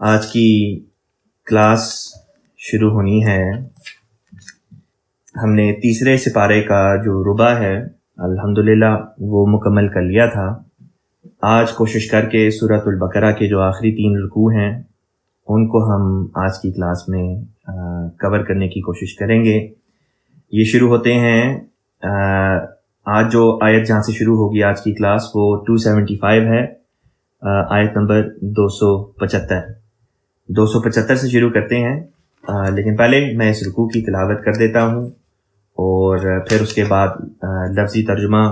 آج کی کلاس شروع ہونی ہے۔ ہم نے تیسرے سپارے کا جو ربع ہے الحمدللہ وہ مکمل کر لیا تھا۔ آج کوشش کر کے سورۃ البقرہ کے جو آخری 3 رکوع ہیں ان کو ہم آج کی کلاس میں کور کرنے کی کوشش کریں گے۔ یہ شروع ہوتے ہیں آج جو آیت جہاں سے شروع ہوگی آج کی کلاس وہ 275 ہے، آیت نمبر 275 سے شروع کرتے ہیں، لیکن پہلے میں اس رکوع کی تلاوت کر دیتا ہوں اور پھر اس کے بعد لفظی ترجمہ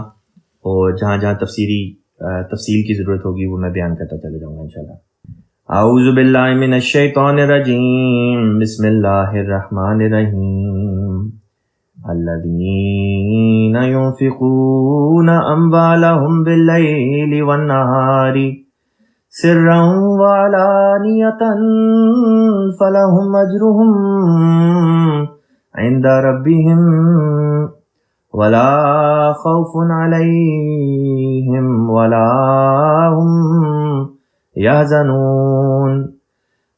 اور جہاں جہاں تفصیل کی ضرورت ہوگی وہ میں بیان کرتا چلا جاؤں گا انشاءاللہ۔ اعوذ باللہ من الشیطان الرجیم، بسم اللہ الرحمن الرحیم۔ الذین ينفقون اموالهم باللیل والنہار سرا وعلانیۃ فلهم اجرهم عند ربهم ولا خوف علیہم ولا هم يحزنون۔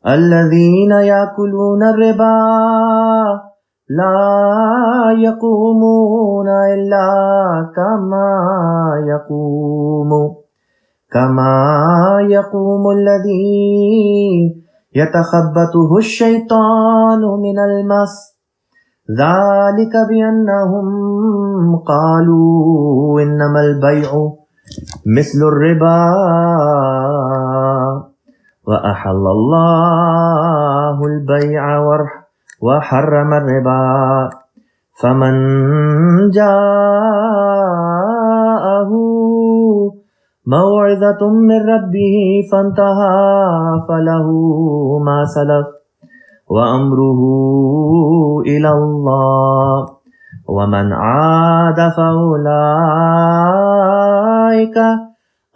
الذین یأکلون الربا لا يقومون الا كما يقوم الذي يتخبطه الشيطان من المس، ذلك بأنهم قالوا إنما البيع مثل الربا وأحل الله البيع وحرم الربا، فمن جاءه موعظة من ربه فانتهى فله ما سلف وأمره إلى الله ومن عاد فأولئك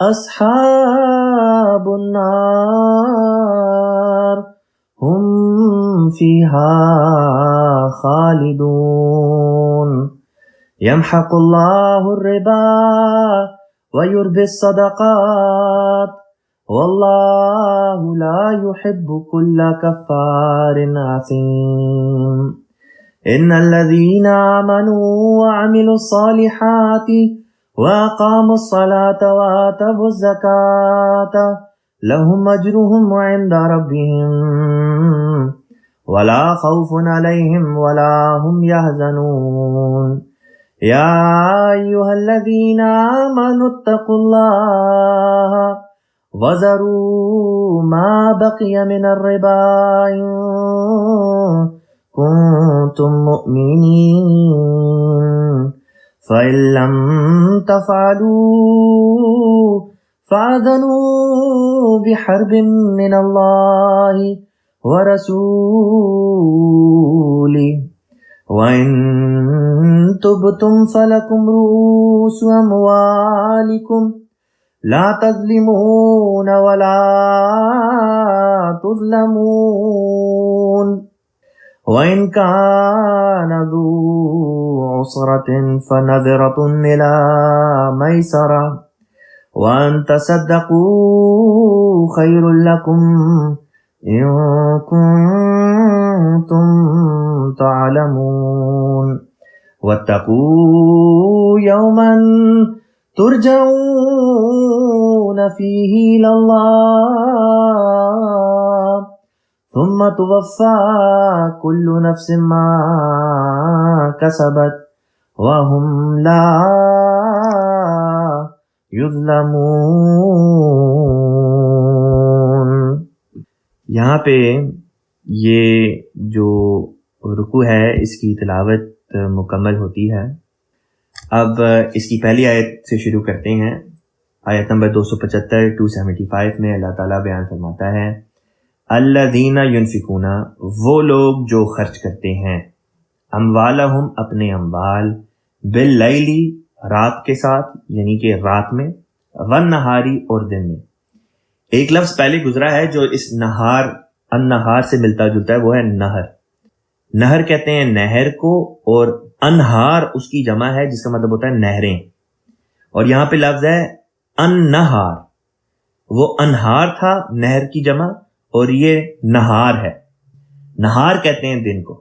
أصحاب النار هم فيها خالدون۔ يمحق الله الربا ويربي الصدقات والله لا يحب كل كفار أثيم۔ إن الذين آمنوا وعملوا الصالحات وأقاموا الصلاة وآتوا الزكاة لهم أجرهم عند ربهم ولا خوف عليهم ولا هم يحزنون۔ يا أيها الذين آمنوا اتقوا الله وذروا ما بقي من الربا إن كنتم مؤمنين، فإن لم تفعلوا فأذنوا بحرب من الله ورسوله، وإن تبتم فلكم رؤوس أموالكم لا تظلمون ولا تظلمون، وإن كان ذو عسرة فنظرة إلى ميسرة وأن تصدقوا خير لكم إن كنتم تعلمون۔ واتقوا يوما ترجعون فيه إلى الله ثم توفى كل نفس ما كسبت وهم لا يظلمون۔ یہاں پہ یہ جو رکوع ہے اس کی تلاوت مکمل ہوتی ہے۔ اب اس کی پہلی آیت سے شروع کرتے ہیں۔ آیت نمبر 275 میں اللہ تعالیٰ بیان فرماتا ہے، الذین ینفقون، وہ لوگ جو خرچ کرتے ہیں، اموالہم، اپنے اموال، باللیل، رات کے ساتھ یعنی کہ رات میں، والنہاری، اور دن میں۔ ایک لفظ پہلے گزرا ہے جو اس النہار سے ملتا جلتا ہے، وہ ہے نہر۔ نہر کہتے ہیں نہر کو، اور انہار اس کی جمع ہے جس کا مطلب ہوتا ہے نہریں، اور یہاں پہ لفظ ہے النہار، وہ انہار تھا نہر کی جمع، اور یہ نہار ہے. نہار کہتے ہیں دن کو.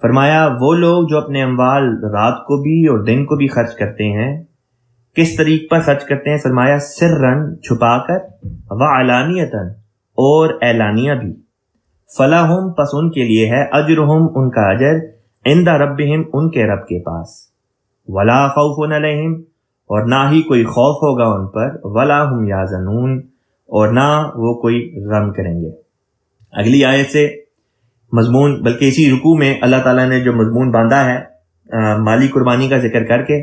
فرمایا وہ لوگ جو اپنے اموال رات کو بھی اور دن کو بھی خرچ کرتے ہیں, کس طریق پر خرچ کرتے ہیں؟ فرمایا سرن چھپا کر, وعلانیتن اور اعلانیہ بھی. فلاہم پس ان کے لیے ہے, اجرہم ان کا اجر, عند ربہم ان کے رب کے پاس, ولا خوف علیہم اور نہ ہی کوئی خوف ہوگا ان پر, ولا ہم یحزنون اور نہ وہ کوئی غم کریں گے. اگلی آیت سے مضمون, بلکہ اسی رکوع میں اللہ تعالیٰ نے جو مضمون باندھا ہے مالی قربانی کا ذکر کر کے,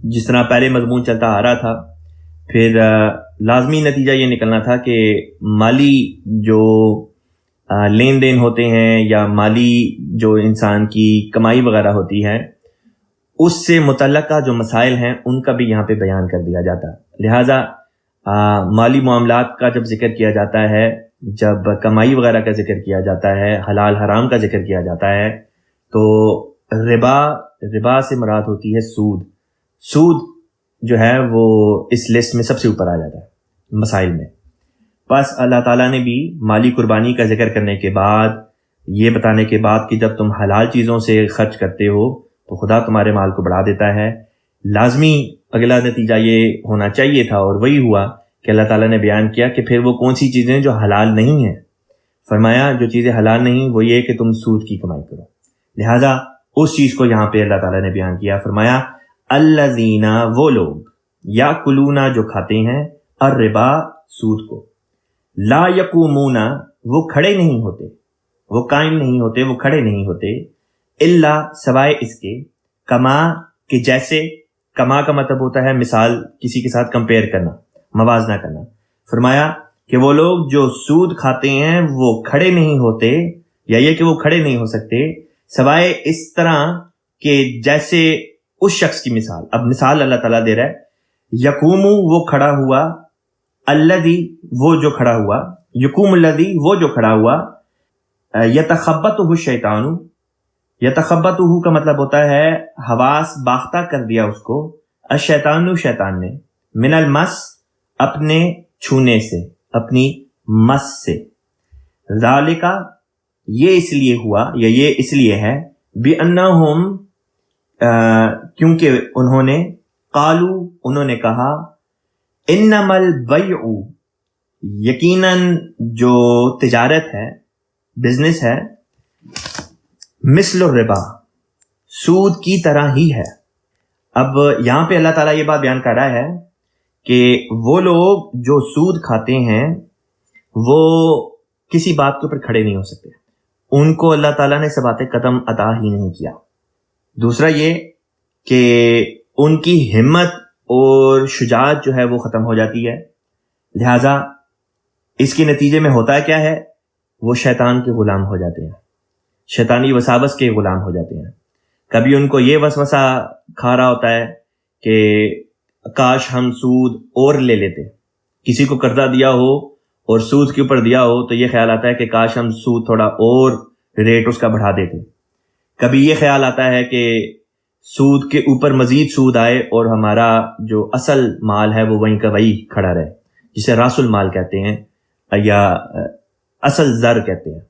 جس طرح پہلے مضمون چلتا آ رہا تھا, پھر لازمی نتیجہ یہ نکلنا تھا کہ مالی جو لین دین ہوتے ہیں یا مالی جو انسان کی کمائی وغیرہ ہوتی ہے اس سے متعلقہ جو مسائل ہیں ان کا بھی یہاں پہ بیان کر دیا جاتا ہے. لہٰذا مالی معاملات کا جب ذکر کیا جاتا ہے, جب کمائی وغیرہ کا ذکر کیا جاتا ہے, حلال حرام کا ذکر کیا جاتا ہے, تو ربا سے مراد ہوتی ہے سود. سود جو ہے وہ اس لسٹ میں سب سے اوپر آ جاتا ہے مسائل میں. بس اللہ تعالیٰ نے بھی مالی قربانی کا ذکر کرنے کے بعد, یہ بتانے کے بعد کہ جب تم حلال چیزوں سے خرچ کرتے ہو تو خدا تمہارے مال کو بڑھا دیتا ہے. لازمی اگلا نتیجہ یہ ہونا چاہیے تھا اور وہی ہوا کہ اللہ تعالیٰ نے بیان کیا کہ پھر وہ کون سی چیزیں جو حلال نہیں ہیں. فرمایا جو چیزیں حلال نہیں وہ یہ کہ تم سود کی کمائی کرو. لہٰذا اس چیز کو یہاں پہ اللہ تعالیٰ نے بیان کیا. فرمایا الذین وہ لوگ, یاکلون جو کھاتے ہیں, الربا سود کو, لا یقومون وہ کھڑے نہیں ہوتے, وہ قائم نہیں ہوتے, وہ کھڑے نہیں ہوتے, الا سوائے اس کے, کما کہ جیسے. کما کا مطلب ہوتا ہے مثال کسی کے ساتھ کمپیئر کرنا, موازنہ کرنا. فرمایا کہ وہ لوگ جو سود کھاتے ہیں وہ کھڑے نہیں ہوتے, یا یہ کہ وہ کھڑے نہیں ہو سکتے سوائے اس طرح کہ جیسے اس شخص کی مثال. اب مثال اللہ تعالیٰ دے رہا ہے, یقوم وہ کھڑا ہوا, الذی وہ جو کھڑا ہوا, یقوم الذی وہ جو کھڑا ہوا, یتخبطہ الشیطان, یتخبطہ کا مطلب ہوتا ہے حواس باختہ کر دیا اس کو, الشیطان شیطان نے, من المس اپنے چھونے سے, اپنی مس سے. ذالک یہ اس لیے ہوا یا یہ اس لیے ہے, بِأَنَّهُمْ کیونکہ انہوں نے, قالو انہوں نے کہا, انما البیع یقیناً جو تجارت ہے, بزنس ہے, مثل الربا سود کی طرح ہی ہے. اب یہاں پہ اللہ تعالیٰ یہ بات بیان کر رہا ہے کہ وہ لوگ جو سود کھاتے ہیں وہ کسی بات کے اوپر کھڑے نہیں ہو سکتے, ان کو اللہ تعالیٰ نے ثبات قدم عطا ہی نہیں کیا. دوسرا یہ کہ ان کی ہمت اور شجاعت جو ہے وہ ختم ہو جاتی ہے. لہٰذا اس کے نتیجے میں ہوتا کیا ہے, وہ شیطان کے غلام ہو جاتے ہیں, شیطانی وساوس کے غلام ہو جاتے ہیں. کبھی ان کو یہ وسوسہ کھا رہا ہوتا ہے کہ کاش ہم سود اور لے لیتے, کسی کو قرضہ دیا ہو اور سود کے اوپر دیا ہو تو یہ خیال آتا ہے کہ کاش ہم سود تھوڑا اور ریٹ اس کا بڑھا دیتے. کبھی یہ خیال آتا ہے کہ سود کے اوپر مزید سود آئے اور ہمارا جو اصل مال ہے وہ وہیں کا وہی کھڑا رہے, جسے راس المال کہتے ہیں یا اصل زر کہتے ہیں.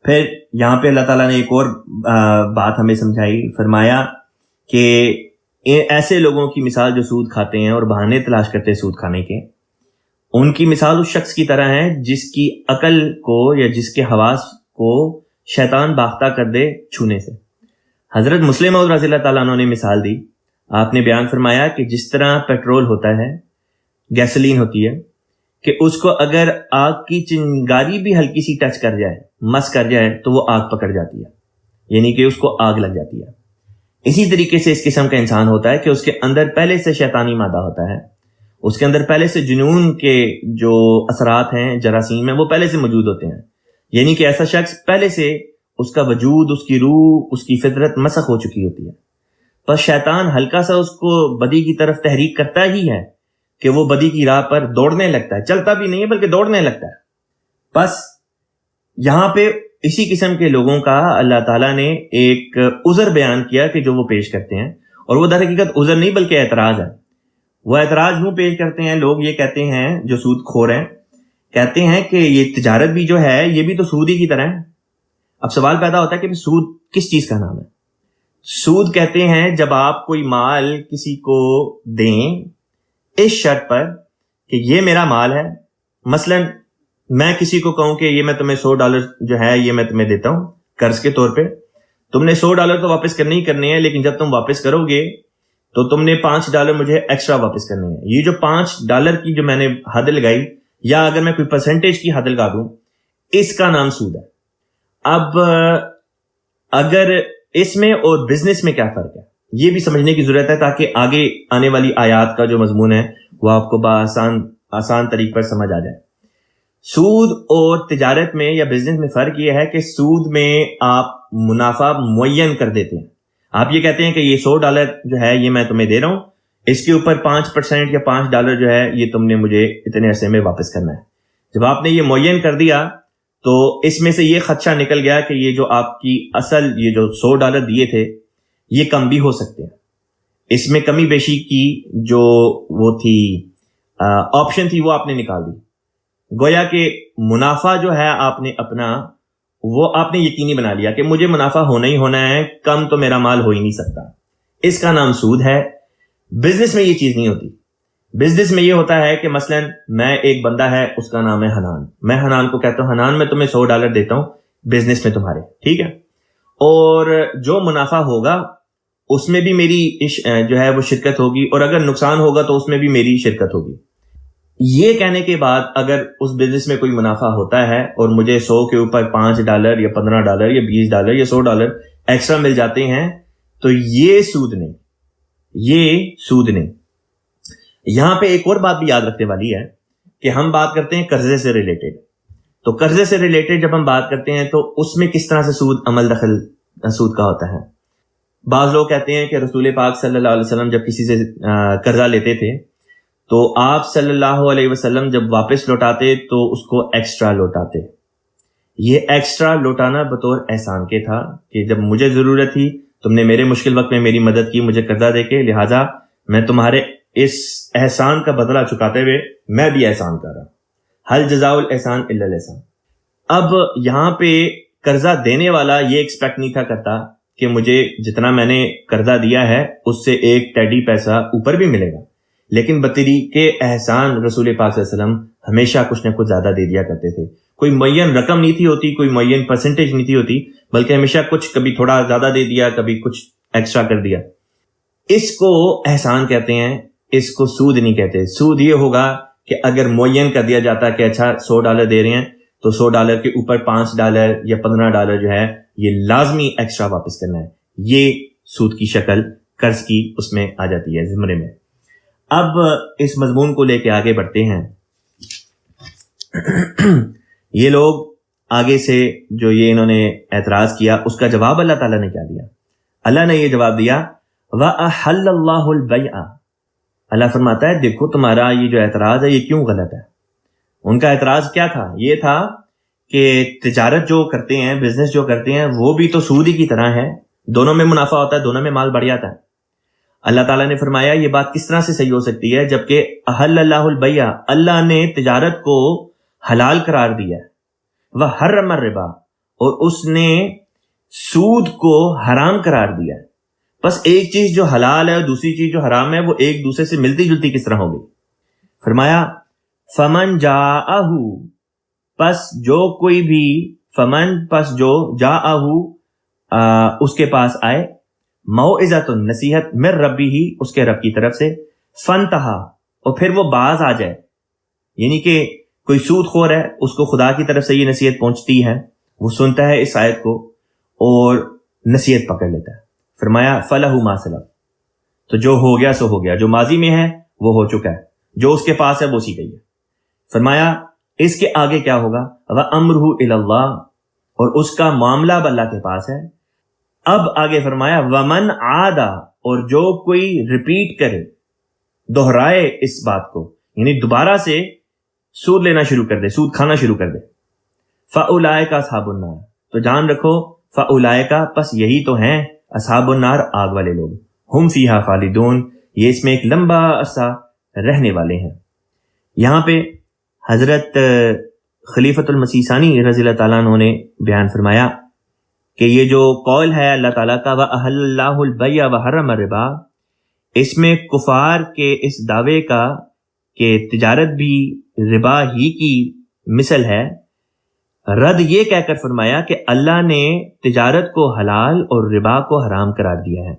پھر یہاں پہ اللہ تعالیٰ نے ایک اور بات ہمیں سمجھائی. فرمایا کہ ایسے لوگوں کی مثال جو سود کھاتے ہیں اور بہانے تلاش کرتے ہیں سود کھانے کے, ان کی مثال اس شخص کی طرح ہے جس کی عقل کو یا جس کے حواس کو شیطان باختہ کر دے چھونے سے. حضرت مسلم موعود رضی اللہ تعالیٰ عنہ نے مثال دی. آپ نے بیان فرمایا کہ جس طرح پیٹرول ہوتا ہے, گیسولین ہوتی ہے, کہ اس کو اگر آگ کی چنگاری بھی ہلکی سی ٹچ کر جائے, مس کر جائے, تو وہ آگ پکڑ جاتی ہے, یعنی کہ اس کو آگ لگ جاتی ہے. اسی طریقے سے اس قسم کا انسان ہوتا ہے کہ اس کے اندر پہلے سے شیطانی مادہ ہوتا ہے, اس کے اندر پہلے سے جنون کے جو اثرات ہیں, جراثیم ہیں, وہ پہلے سے موجود ہوتے ہیں. یعنی کہ ایسا شخص پہلے سے اس کا وجود, اس کی روح, اس کی فطرت مسخ ہو چکی ہوتی ہے. بس شیطان ہلکا سا اس کو بدی کی طرف تحریک کرتا ہی ہے کہ وہ بدی کی راہ پر دوڑنے لگتا ہے, چلتا بھی نہیں ہے بلکہ دوڑنے لگتا ہے. بس یہاں پہ اسی قسم کے لوگوں کا اللہ تعالیٰ نے ایک عذر بیان کیا کہ جو وہ پیش کرتے ہیں, اور وہ در حقیقت عذر نہیں بلکہ اعتراض ہے. وہ اعتراض یوں پیش کرتے ہیں, لوگ یہ کہتے ہیں جو سود خور ہیں کہتے ہیں کہ یہ تجارت بھی جو ہے یہ بھی تو سود ہی کی طرح ہے. اب سوال پیدا ہوتا ہے کہ سود کس چیز کا نام ہے؟ سود کہتے ہیں جب آپ کوئی مال کسی کو دیں اس شرط پر کہ یہ میرا مال ہے. مثلا میں کسی کو کہوں کہ یہ میں تمہیں $100 جو ہے یہ میں تمہیں دیتا ہوں قرض کے طور پہ. تم نے $100 تو واپس کرنے ہی کرنے ہیں, لیکن جب تم واپس کرو گے تو تم نے $5 مجھے ایکسٹرا واپس کرنے ہیں. یہ جو $5 کی جو میں نے حد لگائی, یا اگر میں کوئی پرسنٹیج کی حد لگا دوں, اس کا نام سود ہے. اب اگر اس میں اور بزنس میں کیا فرق ہے یہ بھی سمجھنے کی ضرورت ہے, تاکہ آگے آنے والی آیات کا جو مضمون ہے وہ آپ کو آسان طریق پر سمجھ آ جائے. سود اور تجارت میں یا بزنس میں فرق یہ ہے کہ سود میں آپ منافع معین کر دیتے ہیں. آپ یہ کہتے ہیں کہ یہ $100 جو ہے یہ میں تمہیں دے رہا ہوں, اس کے اوپر 5% یا $5 جو ہے یہ تم نے مجھے اتنے عرصے میں واپس کرنا ہے. جب آپ نے یہ معین کر دیا تو اس میں سے یہ خدشہ نکل گیا کہ یہ جو آپ کی اصل یہ جو $100 دیے تھے یہ کم بھی ہو سکتے ہیں. اس میں کمی بیشی کی جو وہ تھی آپشن تھی وہ آپ نے نکال دی. گویا کہ منافع جو ہے آپ نے اپنا وہ آپ نے یقینی بنا لیا کہ مجھے منافع ہونا ہی ہونا ہے, کم تو میرا مال ہو ہی نہیں سکتا. اس کا نام سود ہے. بزنس میں یہ چیز نہیں ہوتی. بزنس میں یہ ہوتا ہے کہ مثلا میں ایک بندہ ہے اس کا نام ہے حنان, میں حنان کو کہتا ہوں حنان میں تمہیں $100 دیتا ہوں بزنس میں تمہارے, ٹھیک ہے, اور جو منافع ہوگا اس میں بھی میری جو ہے وہ شرکت ہوگی, اور اگر نقصان ہوگا تو اس میں بھی میری شرکت ہوگی. یہ کہنے کے بعد اگر اس بزنس میں کوئی منافع ہوتا ہے اور مجھے 100 کے اوپر $5 یا $15 یا $20 یا $100 ایکسٹرا مل جاتے ہیں تو یہ سود نہیں, یہ سود نہیں. یہاں پہ ایک اور بات بھی یاد رکھنے والی ہے کہ ہم بات کرتے ہیں قرضے سے ریلیٹڈ. تو قرضے سے ریلیٹڈ جب ہم بات کرتے ہیں تو اس میں کس طرح سے سود عمل دخل سود کا ہوتا ہے. بعض لوگ کہتے ہیں کہ رسول پاک صلی اللہ علیہ وسلم جب کسی سے قرضہ لیتے تھے تو آپ صلی اللہ علیہ وسلم جب واپس لوٹاتے تو اس کو ایکسٹرا لوٹاتے. یہ ایکسٹرا لوٹانا بطور احسان کے تھا کہ جب مجھے ضرورت تھی تم نے میرے مشکل وقت میں میری مدد کی مجھے قرضہ دے کے, لہٰذا میں تمہارے اس احسان کا بدلہ چکاتے ہوئے میں بھی احسان کر رہا. حل جزاء الاحسان الا الاحسان. اب یہاں پہ قرضہ دینے والا یہ ایکسپیکٹ نہیں تھا کرتا کہ مجھے جتنا میں نے قرضہ دیا ہے اس سے ایک ٹیڈی پیسہ اوپر بھی ملے گا, لیکن بطریق احسان رسول پاک صلی اللہ علیہ وسلم ہمیشہ کچھ نہ کچھ زیادہ دے دیا کرتے تھے. کوئی معین رقم نہیں تھی ہوتی, کوئی معین پرسنٹیج نہیں تھی ہوتی, بلکہ ہمیشہ کچھ کبھی تھوڑا زیادہ دے دیا کبھی کچھ ایکسٹرا کر دیا. اس کو احسان کہتے ہیں, اس کو سود نہیں کہتے. سود یہ ہوگا کہ اگر معین کر دیا جاتا کہ اچھا $100 دے رہے ہیں تو $100 کے اوپر $5 یا $15 جو ہے یہ لازمی ایکسٹرا واپس کرنا ہے. یہ سود کی شکل قرض کی اس میں آ جاتی ہے زمرے میں. اب اس مضمون کو لے کے آگے بڑھتے ہیں. یہ لوگ آگے سے جو یہ انہوں نے اعتراض کیا اس کا جواب اللہ تعالیٰ نے کیا دیا. اللہ نے یہ جواب دیا وَأَحَلَّ اللَّهُ الْبَيْعَ. اللہ فرماتا ہے دیکھو تمہارا یہ جو اعتراض ہے یہ کیوں غلط ہے. ان کا اعتراض کیا تھا؟ یہ تھا کہ تجارت جو کرتے ہیں بزنس جو کرتے ہیں وہ بھی تو سود ہی کی طرح ہے, دونوں میں منافع ہوتا ہے, دونوں میں مال بڑھ جاتا ہے. اللہ تعالیٰ نے فرمایا یہ بات کس طرح سے صحیح ہو سکتی ہے جبکہ احل اللہ البیع, اللہ نے تجارت کو حلال قرار دیا ہے, وحرم الربا, اور اس نے سود کو حرام قرار دیا ہے. بس ایک چیز جو حلال ہے اور دوسری چیز جو حرام ہے وہ ایک دوسرے سے ملتی جلتی کس طرح ہوگی. فرمایا فمن جاءہ, پس جو کوئی بھی, فمن پس جو جاءہ اس کے پاس آئے, موعظۃ نصیحت من ربی ہی اس کے رب کی طرف سے, فانتہا اور پھر وہ باز آ جائے, یعنی کہ کوئی سود خور ہے اس کو خدا کی طرف سے یہ نصیحت پہنچتی ہے, وہ سنتا ہے اس آیت کو اور نصیحت پکڑ لیتا ہے. فرمایا فلہ ما سلف, تو جو ہو گیا سو ہو گیا, جو ماضی میں ہے وہ ہو چکا ہے, جو اس کے پاس ہے وہ سی گئی ہے. فرمایا اس کے آگے کیا ہوگا, وامرہ الی اللہ, اور اس کا معاملہ اب اللہ کے پاس ہے. اب آگے فرمایا ومن عادا, اور جو کوئی ریپیٹ کرے, دہرائے اس بات کو, یعنی دوبارہ سے سود لینا شروع کر دے, سود کھانا شروع کر دے, فاولئک اصحاب النار, تو جان رکھو فاولئک پس یہی تو ہیں اصحاب النار, آگ والے لوگ, ہم فیہا خالدون, یہ اس میں ایک لمبا عرصہ رہنے والے ہیں. یہاں پہ حضرت خلیفۃ المسیح ثانی رضی اللہ تعالیٰ عنہ نے بیان فرمایا کہ یہ جو قول ہے اللہ تعالیٰ کا وَأَحَلَّ اللَّهُ الْبَيْعَ وَحَرَّمَ الرِّبَا، اس میں کفار کے اس دعوے کا کہ تجارت بھی ربا ہی کی مثل ہے، رد یہ کہہ کر فرمایا کہ اللہ نے تجارت کو حلال اور ربا کو حرام قرار دیا ہے۔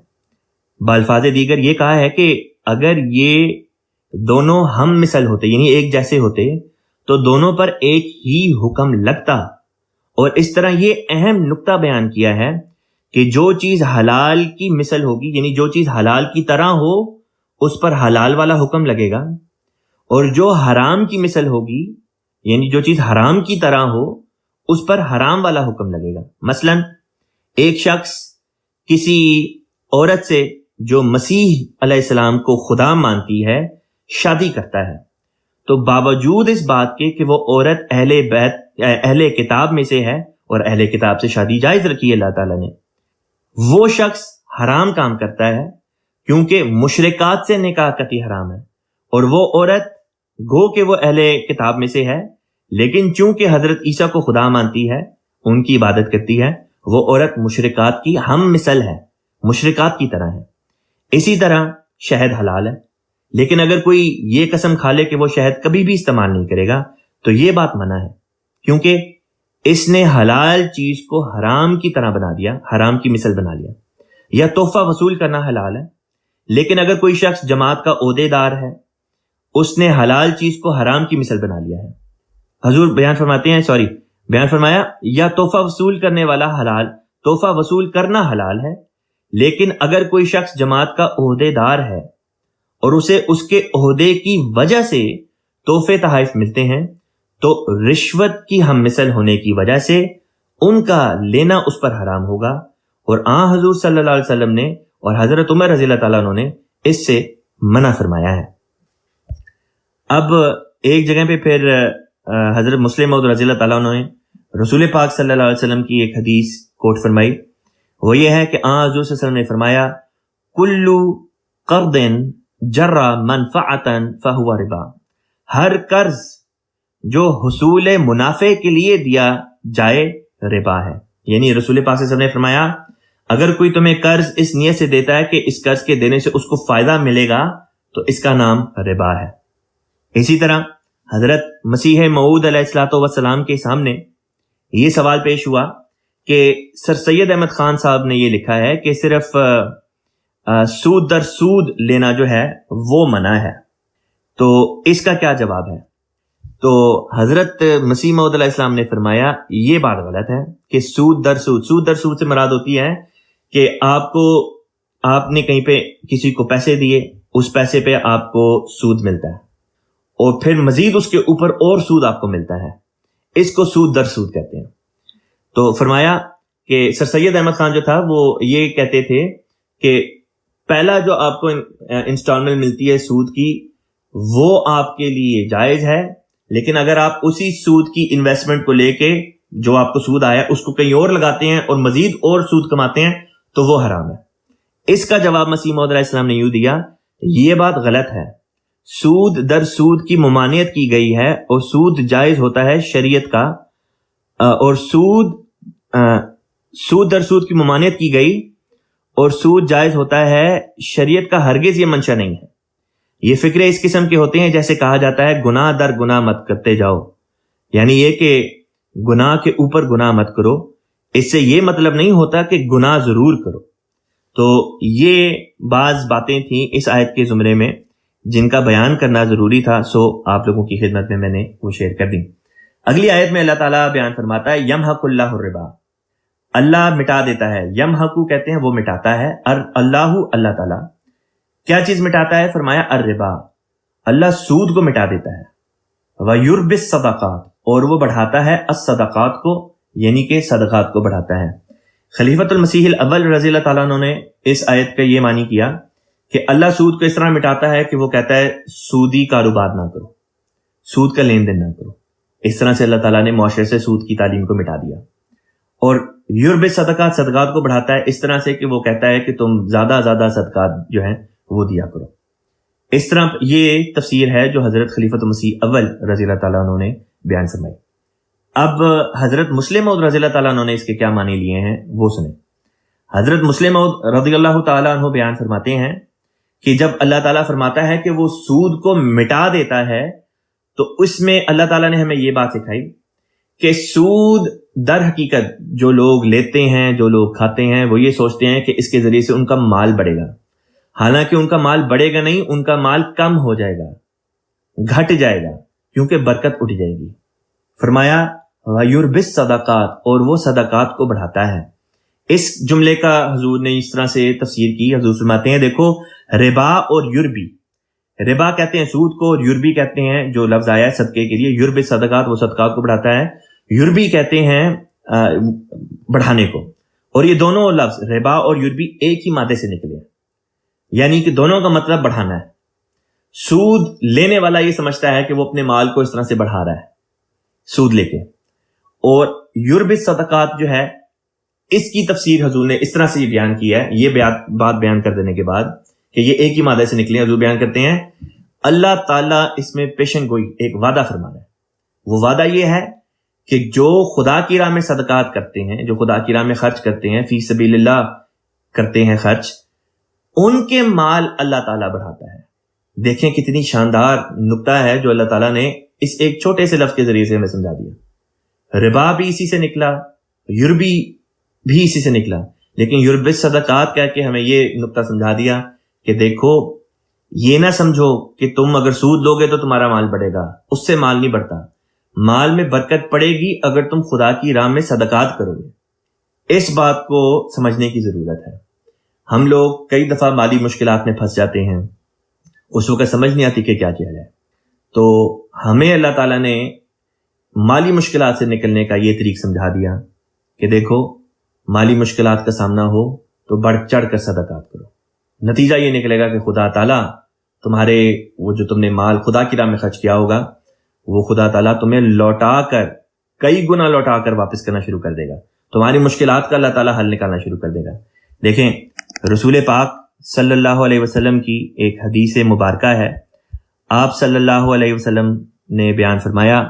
بالفاظ دیگر یہ کہا ہے کہ اگر یہ دونوں ہم مثل ہوتے، یعنی ایک جیسے ہوتے، تو دونوں پر ایک ہی حکم لگتا۔ اور اس طرح یہ اہم نقطہ بیان کیا ہے کہ جو چیز حلال کی مثل ہوگی، یعنی جو چیز حلال کی طرح ہو، اس پر حلال والا حکم لگے گا، اور جو حرام کی مثل ہوگی، یعنی جو چیز حرام کی طرح ہو، اس پر حرام والا حکم لگے گا۔ مثلا ایک شخص کسی عورت سے جو مسیح علیہ السلام کو خدا مانتی ہے شادی کرتا ہے، تو باوجود اس بات کے کہ وہ عورت اہل کتاب میں سے ہے، اور اہل کتاب سے شادی جائز رکھی ہے اللہ تعالیٰ نے، وہ شخص حرام کام کرتا ہے کیونکہ مشرکات سے نکاح قطعی حرام ہے، اور وہ عورت گو کہ وہ اہل کتاب میں سے ہے، لیکن چونکہ حضرت عیسیٰ کو خدا مانتی ہے، ان کی عبادت کرتی ہے، وہ عورت مشرکات کی ہم مثل ہے، مشرکات کی طرح ہے۔ اسی طرح شہد حلال ہے، لیکن اگر کوئی یہ قسم کھا لے کہ وہ شہد کبھی بھی استعمال نہیں کرے گا، تو یہ بات منع ہے، کیونکہ اس نے حلال چیز کو حرام کی طرح بنا دیا، حرام کی مثل بنا لیا۔ یا تحفہ وصول کرنا حلال ہے، لیکن اگر کوئی شخص جماعت کا عہدے دار ہے، اس نے حلال چیز کو حرام کی مثل بنا لیا ہے۔ حضور بیان فرمایا یا تحفہ وصول کرنے والا حلال، تحفہ وصول کرنا حلال ہے، لیکن اگر کوئی شخص جماعت کا عہدے دار ہے اور اسے اس کے عہدے کی وجہ سے تحفے تحائف ملتے ہیں، تو رشوت کی ہم مثل ہونے کی وجہ سے ان کا لینا اس پر حرام ہوگا، اور حضور صلی اللہ علیہ وسلم نے اور حضرت عمر رضی اللہ تعالیٰ عنہ نے اس سے منع فرمایا ہے۔ اب ایک جگہ پہ پھر حضرت مسلم موعود رضی اللہ تعالیٰ عنہ نے رسول پاک صلی اللہ علیہ وسلم کی ایک حدیث کوٹ فرمائی، وہ یہ ہے کہ حضور صلی اللہ علیہ وسلم نے فرمایا کلو قرض جر منفعتا فہو ربا، ہر قرض جو حصول منافع کے لیے دیا جائے ربا ہے۔ یعنی رسول پاک صلی اللہ علیہ وسلم نے فرمایا اگر کوئی تمہیں قرض اس نیت سے دیتا ہے کہ اس قرض کے دینے سے اس کو فائدہ ملے گا، تو اس کا نام ربا ہے۔ اسی طرح حضرت مسیح موعود علیہ الصلوۃ والسلام کے سامنے یہ سوال پیش ہوا کہ سر سید احمد خان صاحب نے یہ لکھا ہے کہ صرف سود در سود لینا جو ہے وہ منع ہے، تو اس کا کیا جواب ہے؟ تو حضرت مسیح موعود علیہ السلام نے فرمایا یہ بات غلط ہے کہ سود در سود سے مراد ہوتی ہے کہ آپ نے کہیں پہ کسی کو پیسے دیے، اس پیسے پہ آپ کو سود ملتا ہے، اور پھر مزید اس کے اوپر اور سود آپ کو ملتا ہے، اس کو سود در سود کہتے ہیں۔ تو فرمایا کہ سر سید احمد خان جو تھا وہ یہ کہتے تھے کہ پہلا جو آپ کو انسٹالمنٹ ملتی ہے سود کی، وہ آپ کے لیے جائز ہے، لیکن اگر آپ اسی سود کی انویسٹمنٹ کو لے کے جو آپ کو سود آیا اس کو کہیں اور لگاتے ہیں اور مزید اور سود کماتے ہیں تو وہ حرام ہے۔ اس کا جواب مسیح موعود علیہ السلام نے یوں دیا، یہ بات غلط ہے، سود در سود کی ممانعت کی گئی ہے، اور سود جائز ہوتا ہے شریعت کا، اور سود در سود کی ممانعت کی گئی اور سود جائز ہوتا ہے شریعت کا، ہرگز یہ منشا نہیں ہے۔ یہ فکرے اس قسم کے ہوتے ہیں جیسے کہا جاتا ہے گناہ در گناہ مت کرتے جاؤ، یعنی یہ کہ گناہ کے اوپر گناہ مت کرو، اس سے یہ مطلب نہیں ہوتا کہ گناہ ضرور کرو۔ تو یہ بعض باتیں تھیں اس آیت کے زمرے میں جن کا بیان کرنا ضروری تھا، سو آپ لوگوں کی خدمت میں نے وہ شیئر کر دی۔ اگلی آیت میں اللہ تعالیٰ بیان فرماتا ہے یمحق اللہ الربا، اللہ مٹا دیتا ہے، یمحقو کہتے ہیں وہ مٹاتا ہے، اللہ تعالیٰ کیا چیز مٹاتا ہے؟ فرمایا الربا، اللہ سود کو مٹا دیتا ہے، وَيُرْبِ الصَّدَقَاتِ، اور وہ بڑھاتا ہے الصدقات کو، یعنی کہ صدقات کو بڑھاتا ہے۔ خلیفۃ المسیح الاول رضی اللہ تعالیٰ عنہ نے اس آیت کا یہ معنی کیا کہ اللہ سود کو اس طرح مٹاتا ہے کہ وہ کہتا ہے سودی کاروبار نہ کرو، سود کا لین دین نہ کرو۔ اس طرح سے اللہ تعالیٰ نے معاشرے سے سود کی تعلیم کو مٹا دیا۔ اور یورب صدقات، صدقات کو بڑھاتا ہے اس طرح سے کہ وہ کہتا ہے کہ تم زیادہ صدقات جو ہیں وہ دیا کرو۔ اس طرح یہ تفسیر ہے جو حضرت خلیفۃ مسیح اول رضی اللہ تعالیٰ عنہ نے بیان فرمائی۔ اب حضرت مسلم موعود رضی اللہ تعالیٰ عنہ نے اس کے کیا معنی لیے ہیں وہ سنیں۔ حضرت مسلم موعود رضی اللہ تعالیٰ عنہ بیان فرماتے ہیں کہ جب اللہ تعالیٰ فرماتا ہے کہ وہ سود کو مٹا دیتا ہے تو اس میں اللہ تعالیٰ نے ہمیں یہ بات سکھائی کہ سود در حقیقت جو لوگ لیتے ہیں، جو لوگ کھاتے ہیں، وہ یہ سوچتے ہیں کہ اس کے ذریعے سے ان کا مال بڑھے گا، حالانکہ ان کا مال بڑھے گا نہیں، ان کا مال کم ہو جائے گا، گھٹ جائے گا، کیونکہ برکت اٹھ جائے گی۔ فرمایا وَيُرْبِِ الصَّدَقَاتِ، اور وہ صدقات کو بڑھاتا ہے۔ اس جملے کا حضور نے اس طرح سے تفسیر کی، حضور فرماتے ہیں دیکھو ربا اور یربی، ربا کہتے ہیں سود کو، اور یربی کہتے ہیں جو لفظ آیا ہے صدقے کے لیے، یربی صدقات، وہ صدقات کو بڑھاتا ہے، یربی کہتے ہیں بڑھانے کو، اور یہ دونوں لفظ ربا اور یربی ایک ہی مادے سے نکلے ہیں، یعنی کہ دونوں کا مطلب بڑھانا ہے۔ سود لینے والا یہ سمجھتا ہے کہ وہ اپنے مال کو اس طرح سے بڑھا رہا ہے سود لے کے، اور یربی صدقات جو ہے اس کی تفسیر حضور نے اس طرح سے بیان کی ہے، یہ بات بیان کر دینے کے بعد کہ یہ ایک ہی مادے سے نکلے، حضور بیان کرتے ہیں اللہ تعالیٰ اس میں پیشن گوئی ایک وعدہ فرما رہا ہے۔ وہ وعدہ یہ ہے کہ جو خدا کی راہ میں صدقات کرتے ہیں، جو خدا کی راہ میں خرچ کرتے ہیں، فی سبیل اللہ کرتے ہیں خرچ، ان کے مال اللہ تعالیٰ بڑھاتا ہے۔ دیکھیں کتنی شاندار نقطہ ہے جو اللہ تعالیٰ نے اس ایک چھوٹے سے لفظ کے ذریعے سے ہمیں سمجھا دیا۔ ربا بھی اسی سے نکلا، یربی بھی اسی سے نکلا، لیکن یربی صدقات کہہ کے ہمیں یہ نقطہ سمجھا دیا کہ دیکھو یہ نہ سمجھو کہ تم اگر سود لوگے تو تمہارا مال بڑھے گا، اس سے مال نہیں بڑھتا، مال میں برکت پڑے گی اگر تم خدا کی راہ میں صدقات کرو گے۔ اس بات کو سمجھنے کی ضرورت ہے۔ ہم لوگ کئی دفعہ مالی مشکلات میں پھنس جاتے ہیں، اس وقت سمجھ نہیں آتی کہ کیا کیا جائے، تو ہمیں اللہ تعالیٰ نے مالی مشکلات سے نکلنے کا یہ طریق سمجھا دیا کہ دیکھو مالی مشکلات کا سامنا ہو تو بڑھ چڑھ کر صدقات کرو، نتیجہ یہ نکلے گا کہ خدا تعالیٰ تمہارے وہ جو تم نے مال خدا کی راہ میں خرچ کیا ہوگا وہ خدا تعالیٰ تمہیں لوٹا کر کئی گنا لوٹا کر واپس کرنا شروع کر دے گا، تمہاری مشکلات کا اللہ تعالیٰ حل نکالنا شروع کر دے گا۔ دیکھیں رسول پاک صلی اللہ علیہ وسلم کی ایک حدیث مبارکہ ہے، آپ صلی اللہ علیہ وسلم نے بیان فرمایا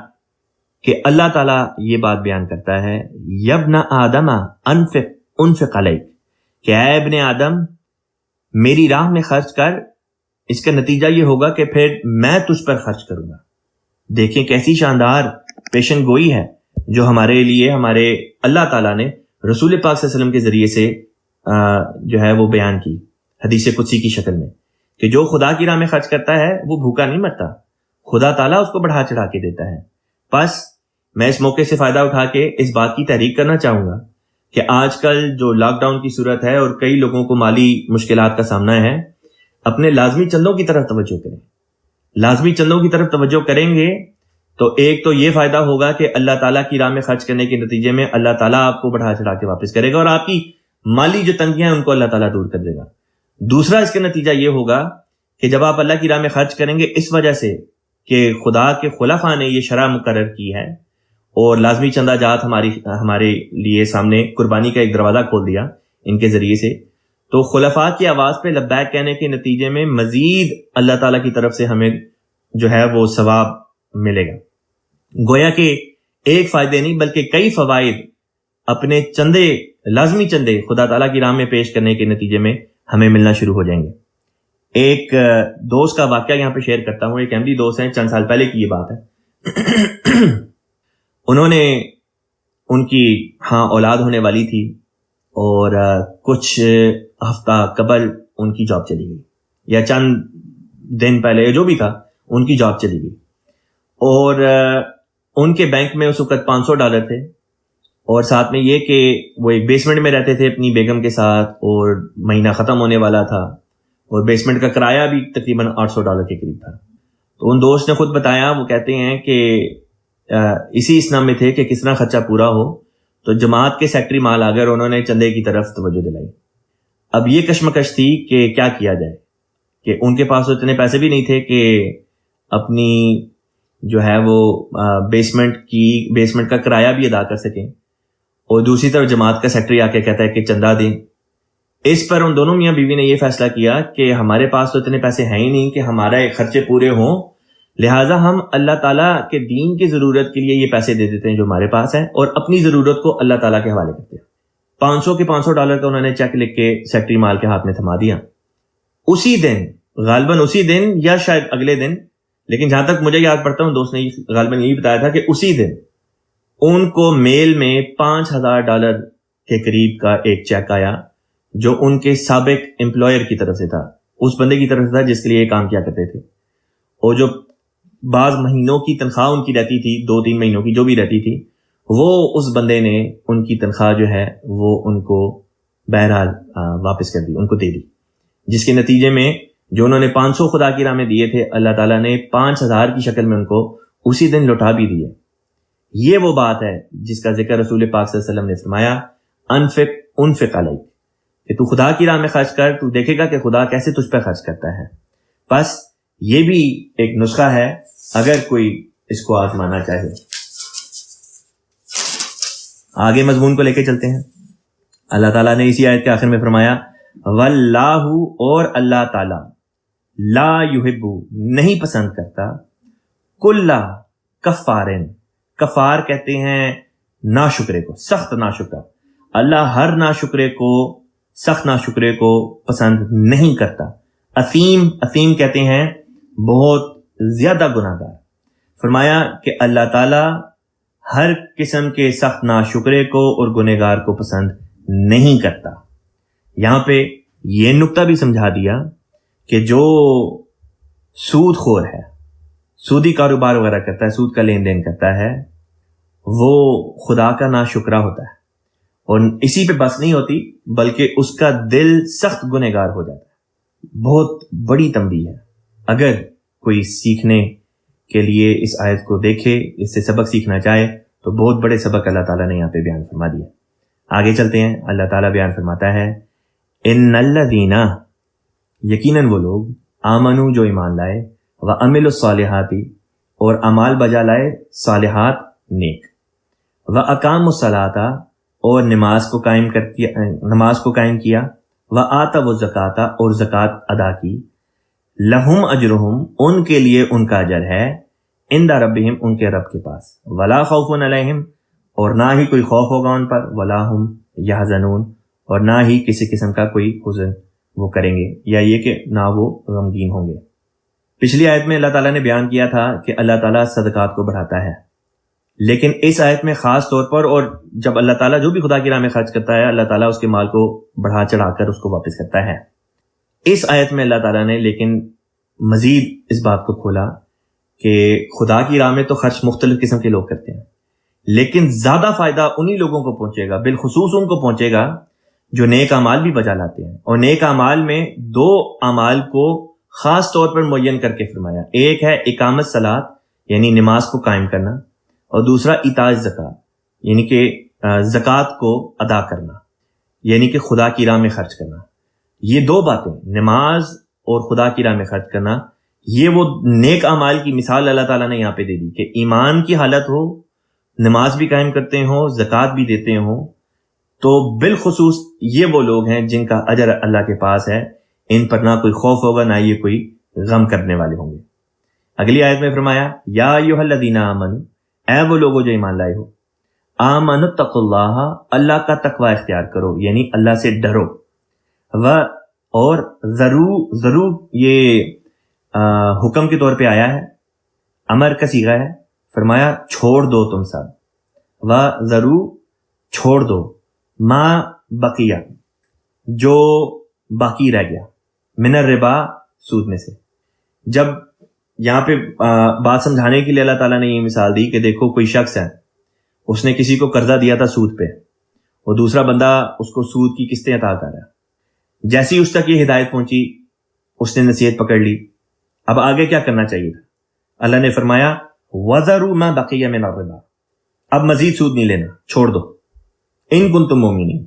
کہ اللہ تعالیٰ یہ بات بیان کرتا ہے یبن آدم انفق علیک، کہ اے ابن آدم میری راہ میں خرچ کر، اس کا نتیجہ یہ ہوگا کہ پھر میں تجھ پر خرچ کروں گا۔ دیکھیں کیسی شاندار پیشن گوئی ہے جو ہمارے لیے ہمارے اللہ تعالیٰ نے رسول پاک صلی اللہ علیہ وسلم کے ذریعے سے جو ہے وہ بیان کی حدیث قدسی کی شکل میں، کہ جو خدا کی راہ میں خرچ کرتا ہے وہ بھوکا نہیں مرتا، خدا تعالیٰ اس کو بڑھا چڑھا کے دیتا ہے۔ بس میں اس موقع سے فائدہ اٹھا کے اس بات کی تحریک کرنا چاہوں گا کہ آج کل جو لاک ڈاؤن کی صورت ہے اور کئی لوگوں کو مالی مشکلات کا سامنا ہے، اپنے لازمی چندوں کی طرف توجہ کریں۔ لازمی چندوں کی طرف توجہ کریں گے تو ایک تو یہ فائدہ ہوگا کہ اللہ تعالیٰ کی راہ میں خرچ کرنے کے نتیجے میں اللہ تعالیٰ آپ کو بڑھا چڑھا کے واپس کرے گا، اور آپ کی مالی جو تنگیاں ہیں ان کو اللہ تعالیٰ دور کر دے گا۔ دوسرا اس کا نتیجہ یہ ہوگا کہ جب آپ اللہ کی راہ میں خرچ کریں گے اس وجہ سے کہ خدا کے خلفاء نے یہ شرح مقرر کی ہے اور لازمی چندہ جات ہمارے لیے سامنے قربانی کا ایک دروازہ کھول دیا ان کے ذریعے سے، تو خلفاء کی آواز پہ لبیک کہنے کے نتیجے میں مزید اللہ تعالیٰ کی طرف سے ہمیں جو ہے وہ ثواب ملے گا۔ گویا کہ ایک فائدے نہیں بلکہ کئی فوائد اپنے چندے، لازمی چندے خدا تعالیٰ کی راہ میں پیش کرنے کے نتیجے میں ہمیں ملنا شروع ہو جائیں گے۔ ایک دوست کا واقعہ یہاں پہ شیئر کرتا ہوں، ایک احمدی دوست ہیں، چند سال پہلے کی یہ بات ہے۔ انہوں نے ان کی اولاد ہونے والی تھی اور کچھ ہفتہ قبل ان کی جاب چلی گئی، یا چند دن پہلے جو بھی تھا ان کی جاب چلی گئی، اور ان کے بینک میں اس وقت $500 تھے، اور ساتھ میں یہ کہ وہ ایک بیسمنٹ میں رہتے تھے اپنی بیگم کے ساتھ، اور مہینہ ختم ہونے والا تھا اور بیسمنٹ کا کرایہ بھی تقریباً $800 کے قریب تھا۔ تو ان دوست نے خود بتایا، وہ کہتے ہیں کہ اسی اسنا میں تھے کہ کس طرح خرچہ پورا ہو، تو جماعت کے سیکٹری مال آ گئے اور انہوں نے چندے کی طرف توجہ دلائی۔ اب یہ کشمکش تھی کہ کیا کیا جائے، کہ ان کے پاس اتنے پیسے بھی نہیں تھے کہ اپنی جو ہے وہ بیسمنٹ کا کرایہ بھی ادا کر سکیں، اور دوسری طرف جماعت کا سیکٹری آ کے کہتا ہے کہ چندہ دیں۔ اس پر ان دونوں میاں بیوی نے یہ فیصلہ کیا کہ ہمارے پاس تو اتنے پیسے ہیں ہی نہیں کہ ہمارے خرچے پورے ہوں، لہٰذا ہم اللہ تعالیٰ کے دین کی ضرورت کے لیے یہ پیسے دے دیتے ہیں جو ہمارے پاس ہیں، اور اپنی ضرورت کو اللہ تعالیٰ کے حوالے کرتے ہیں۔ $500 کا انہوں نے چیک لکھ کے سیکٹری مال کے ہاتھ میں تھما دیا۔ اسی دن، غالباً اسی دن یا شاید اگلے دن، لیکن جہاں تک مجھے یاد پڑتا ہوں دوست نے غالباً یہی بتایا تھا کہ اسی دن ان کو میل میں $5,000 کے قریب کا ایک چیک آیا جو ان کے سابق امپلائر کی طرف سے تھا، اس بندے کی طرف سے تھا جس کے لیے یہ کام کیا کرتے تھے، اور جو بعض مہینوں کی تنخواہ ان کی رہتی تھی، 2-3 مہینوں کی جو بھی رہتی تھی، وہ اس بندے نے ان کی تنخواہ جو ہے وہ ان کو بہرحال واپس کر دی، ان کو دے دی، جس کے نتیجے میں جو انہوں نے 500 خدا کی راہ میں دیے تھے، اللہ تعالیٰ نے 5,000 کی شکل میں ان کو اسی دن لوٹا بھی دیے۔ یہ وہ بات ہے جس کا ذکر رسول پاک صلی اللہ علیہ وسلم نے فرمایا، انفق علیک، کہ تو خدا کی راہ میں خرچ کر، تو دیکھے گا کہ خدا کیسے تجھ پہ خرچ کرتا ہے۔ بس یہ بھی ایک نسخہ ہے اگر کوئی اس کو آزمانا چاہے۔ آگے مضمون کو لے کے چلتے ہیں۔ اللہ تعالیٰ نے اسی آیت کے آخر میں فرمایا، واللہ، اور اللہ تعالیٰ، لا یحب، نہیں پسند کرتا، کل کفارن، کفار کہتے ہیں ناشکرے کو، سخت ناشکر، اللہ ہر ناشکرے کو، سخت ناشکرے کو پسند نہیں کرتا۔ اثیم کہتے ہیں بہت زیادہ گناہ گار۔ فرمایا کہ اللہ تعالیٰ ہر قسم کے سخت ناشکرے کو اور گنہگار کو پسند نہیں کرتا۔ یہاں پہ یہ نقطہ بھی سمجھا دیا کہ جو سود خور ہے، سودی کاروبار وغیرہ کرتا ہے، سود کا لین دین کرتا ہے، وہ خدا کا ناشکرا ہوتا ہے، اور اسی پہ بس نہیں ہوتی بلکہ اس کا دل سخت گنہگار ہو جاتا ہے۔ بہت بڑی تنبیہ ہے، اگر کوئی سیکھنے کے لیے اس آیت کو دیکھے، اس سے سبق سیکھنا چاہے تو بہت بڑے سبق اللہ تعالیٰ نے یہاں پہ بیان فرما دیا۔ آگے چلتے ہیں، اللہ تعالیٰ بیان فرماتا ہے، ان الذین، یقیناً وہ لوگ، آمنو جو ایمان لائے، وعملوا الصالحات، اور اعمال بجا لائے صالحات نیک، واقاموا الصلاۃ، اور نماز کو قائم کیا، وآتوا الزکاۃ، اور زکوٰۃ ادا کی، لہم اجرہم، ان کے لیے ان کا اجر ہے، عند ربہم، ان کے رب کے پاس، ولا خوف علیہم، اور نہ ہی کوئی خوف ہوگا ان پر، ولا ہم یحزنون، اور نہ ہی کسی قسم کا کوئی حزن وہ کریں گے، یا یہ کہ نہ وہ غمگین ہوں گے۔ پچھلی آیت میں اللہ تعالیٰ نے بیان کیا تھا کہ اللہ تعالیٰ صدقات کو بڑھاتا ہے، لیکن اس آیت میں خاص طور پر، اور جب اللہ تعالیٰ جو بھی خدا کی راہ میں خرچ کرتا ہے، اللہ تعالیٰ اس کے مال کو بڑھا چڑھا کر اس کو واپس کرتا ہے۔ اس آیت میں اللہ تعالیٰ نے لیکن مزید اس بات کو کھولا کہ خدا کی راہ میں تو خرچ مختلف قسم کے لوگ کرتے ہیں، لیکن زیادہ فائدہ انہی لوگوں کو پہنچے گا، بالخصوص ان کو پہنچے گا جو نیک اعمال بھی بجا لاتے ہیں۔ اور نیک اعمال میں 2 اعمال کو خاص طور پر معین کر کے فرمایا، ایک ہے اقامت صلاۃ، یعنی نماز کو قائم کرنا، اور دوسرا ایتاء زکوٰۃ، یعنی کہ زکوٰۃ کو ادا کرنا، یعنی کہ خدا کی راہ میں خرچ کرنا۔ یہ 2 باتیں، نماز اور خدا کی راہ میں خرچ کرنا، یہ وہ نیک اعمال کی مثال اللہ تعالیٰ نے یہاں پہ دے دی کہ ایمان کی حالت ہو، نماز بھی قائم کرتے ہوں، زکوٰۃ بھی دیتے ہوں، تو بالخصوص یہ وہ لوگ ہیں جن کا اجر اللہ کے پاس ہے، ان پر نہ کوئی خوف ہوگا، نہ یہ کوئی غم کرنے والے ہوں گے۔ اگلی آیت میں فرمایا، یا ایھا الذین آمنوا، اے وہ لوگوں جو ایمان لائے ہو، آمنوا اتقوا اللہ، اللہ کا تقوی اختیار کرو، یعنی اللہ سے ڈرو، اور ضرور یہ حکم کے طور پہ آیا ہے، امر کا صیغہ ہے، فرمایا چھوڑ دو تم سب، ضرور چھوڑ دو، ما بقیہ، جو باقی رہ گیا، من الربا، سود میں سے۔ جب یہاں پہ بات سمجھانے کے لیے اللہ تعالیٰ نے یہ مثال دی کہ دیکھو کوئی شخص ہے، اس نے کسی کو قرضہ دیا تھا سود پہ، اور دوسرا بندہ اس کو سود کی قسطیں عطا کر رہا ہے۔ جیسی اس تک یہ ہدایت پہنچی، اس نے نصیحت پکڑ لی، اب آگے کیا کرنا چاہیے تھا؟ اللہ نے فرمایا، وَذَرُوا مَا بَقِيَ مِنَ الرِّبَا، اب مزید سود نہیں لینا، چھوڑ دو، ان کنتم مؤمنین،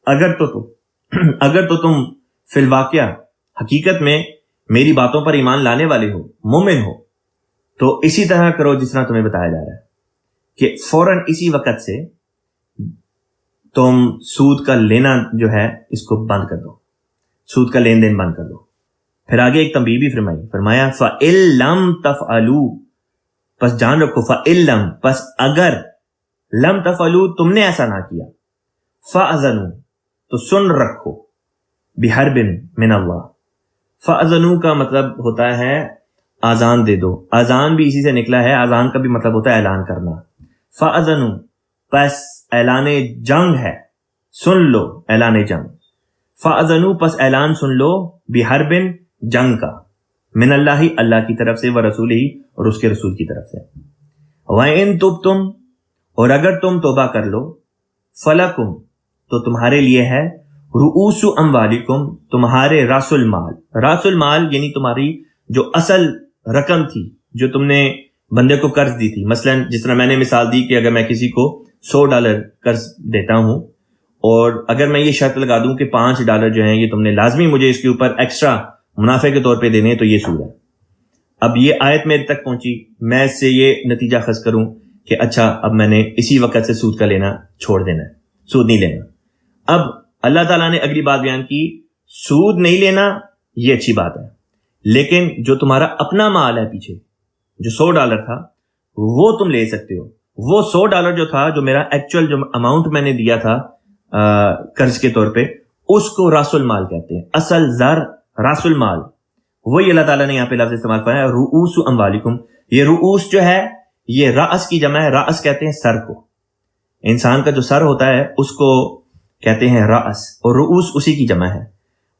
اگر تو تم فی الواقعہ حقیقت میں میری باتوں پر ایمان لانے والے ہو، مومن ہو، تو اسی طرح کرو جس طرح تمہیں بتایا جا رہا ہے کہ فوراً اسی وقت سے تم سود کا لینا جو ہے اس کو بند کر دو، سود کا لین دین بند کر دو۔ پھر آگے ایک تنبیہ بھی فرمایا فَإِن لَمْ تَفْعَلُوا، پس جان رکھو، فَإِن لَمْ، پس اگر، لم تفعلوا، تم نے ایسا نہ کیا، فَأَذَنُوا، تو سن رکھو، بِحَرْبٍ مِّنَ اللَّهِ، فَأَذَنُوا کا مطلب ہوتا ہے آزان دے دو، آزان بھی اسی سے نکلا ہے، آزان کا بھی مطلب ہوتا ہے اعلان کرنا۔ فَأَذَنُوا، پس اعلان جنگ ہے، سن لو اعلان جنگ، فَأَذَنُوا، پس اعلان سن لو، بِحَرْبٍ، جنگ کا، من اللہ، اللہ کی طرف سے، وَرَسُولِهِ، اور اس کے رسول کی طرف سے۔ وَإِن تُبْتُمْ، اور اگر تم توبہ کر لو، فَلَكُمْ، تو تمہارے لیے ہے، رؤوس اموالکم، تمہارے راس المال، راس المال یعنی تمہاری جو اصل رقم تھی جو تم نے بندے کو قرض دی تھی۔ مثلا جس طرح میں نے مثال دی کہ اگر میں کسی کو $100 قرض دیتا ہوں اور اگر میں یہ شرط لگا دوں کہ $5 جو ہیں یہ تم نے لازمی مجھے اس کے اوپر ایکسٹرا منافع کے طور پہ دینے، تو یہ سود ہے۔ اب یہ آیت میرے تک پہنچی، میں اس سے یہ نتیجہ خاص کروں کہ اچھا اب میں نے اسی وقت سے سود کا لینا چھوڑ دینا ہے، سود نہیں لینا۔ اب اللہ تعالیٰ نے اگلی بات بیان کی، سود نہیں لینا یہ اچھی بات ہے، لیکن جو تمہارا اپنا مال ہے پیچھے جو $100 تھا وہ تم لے سکتے ہو۔ وہ $100 جو تھا، جو میرا ایکچوئل جو اماؤنٹ میں نے دیا تھا قرض کے طور پہ، اس کو راس المال کہتے ہیں، اصل زر راس المال، وہی اللہ تعالیٰ نے یہاں پہ لفظ استعمال فرمایا رؤوس اموالکم۔ یہ رؤوس جو ہے یہ راس کی جمع ہے، راس کہتے ہیں سر کو، انسان کا جو سر ہوتا ہے اس کو کہتے ہیں راس، اور رؤوس اسی کی جمع ہے،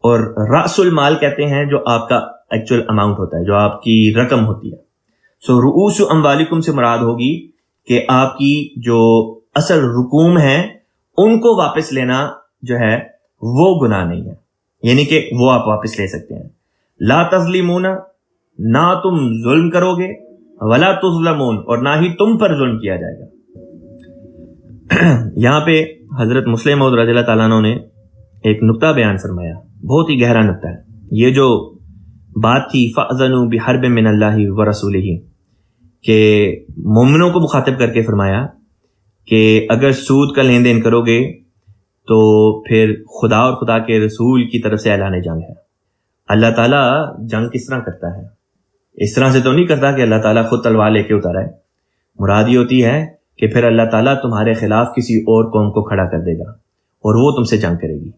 اور راس المال کہتے ہیں جو آپ کا ایکچوئل اماؤنٹ ہوتا ہے، جو آپ کی رقم ہوتی ہے۔ سو رؤوس اموالکم سے مراد ہوگی کہ آپ کی جو اصل رقوم ہیں ان کو واپس لینا جو ہے وہ گناہ نہیں ہے، یعنی کہ وہ آپ واپس لے سکتے ہیں۔ لا تظلمون، نہ تم ظلم کرو گے، ولا تظلمون، اور نہ ہی تم پر ظلم کیا جائے گا۔ یہاں پہ حضرت مسلم موعود رضی اللہ تعالیٰ عنہ نے ایک نقطہ بیان فرمایا، بہت ہی گہرا نقطہ ہے۔ یہ جو بات تھی فَأْذَنُوا بِحَرْبٍ مِّنَ اللَّهِ وَرَسُولِهِ، کہ مومنوں کو مخاطب کر کے فرمایا کہ اگر سود کا لین دین کرو گے تو پھر خدا اور خدا کے رسول کی طرف سے اعلان جنگ ہے۔ اللہ تعالیٰ جنگ کس طرح کرتا ہے؟ اس طرح سے تو نہیں کرتا کہ اللہ تعالیٰ خود تلوار لے کے اترا ہے، مراد یہ ہوتی ہے کہ پھر اللہ تعالیٰ تمہارے خلاف کسی اور قوم کو کھڑا کر دے گا اور وہ تم سے جنگ کرے گی،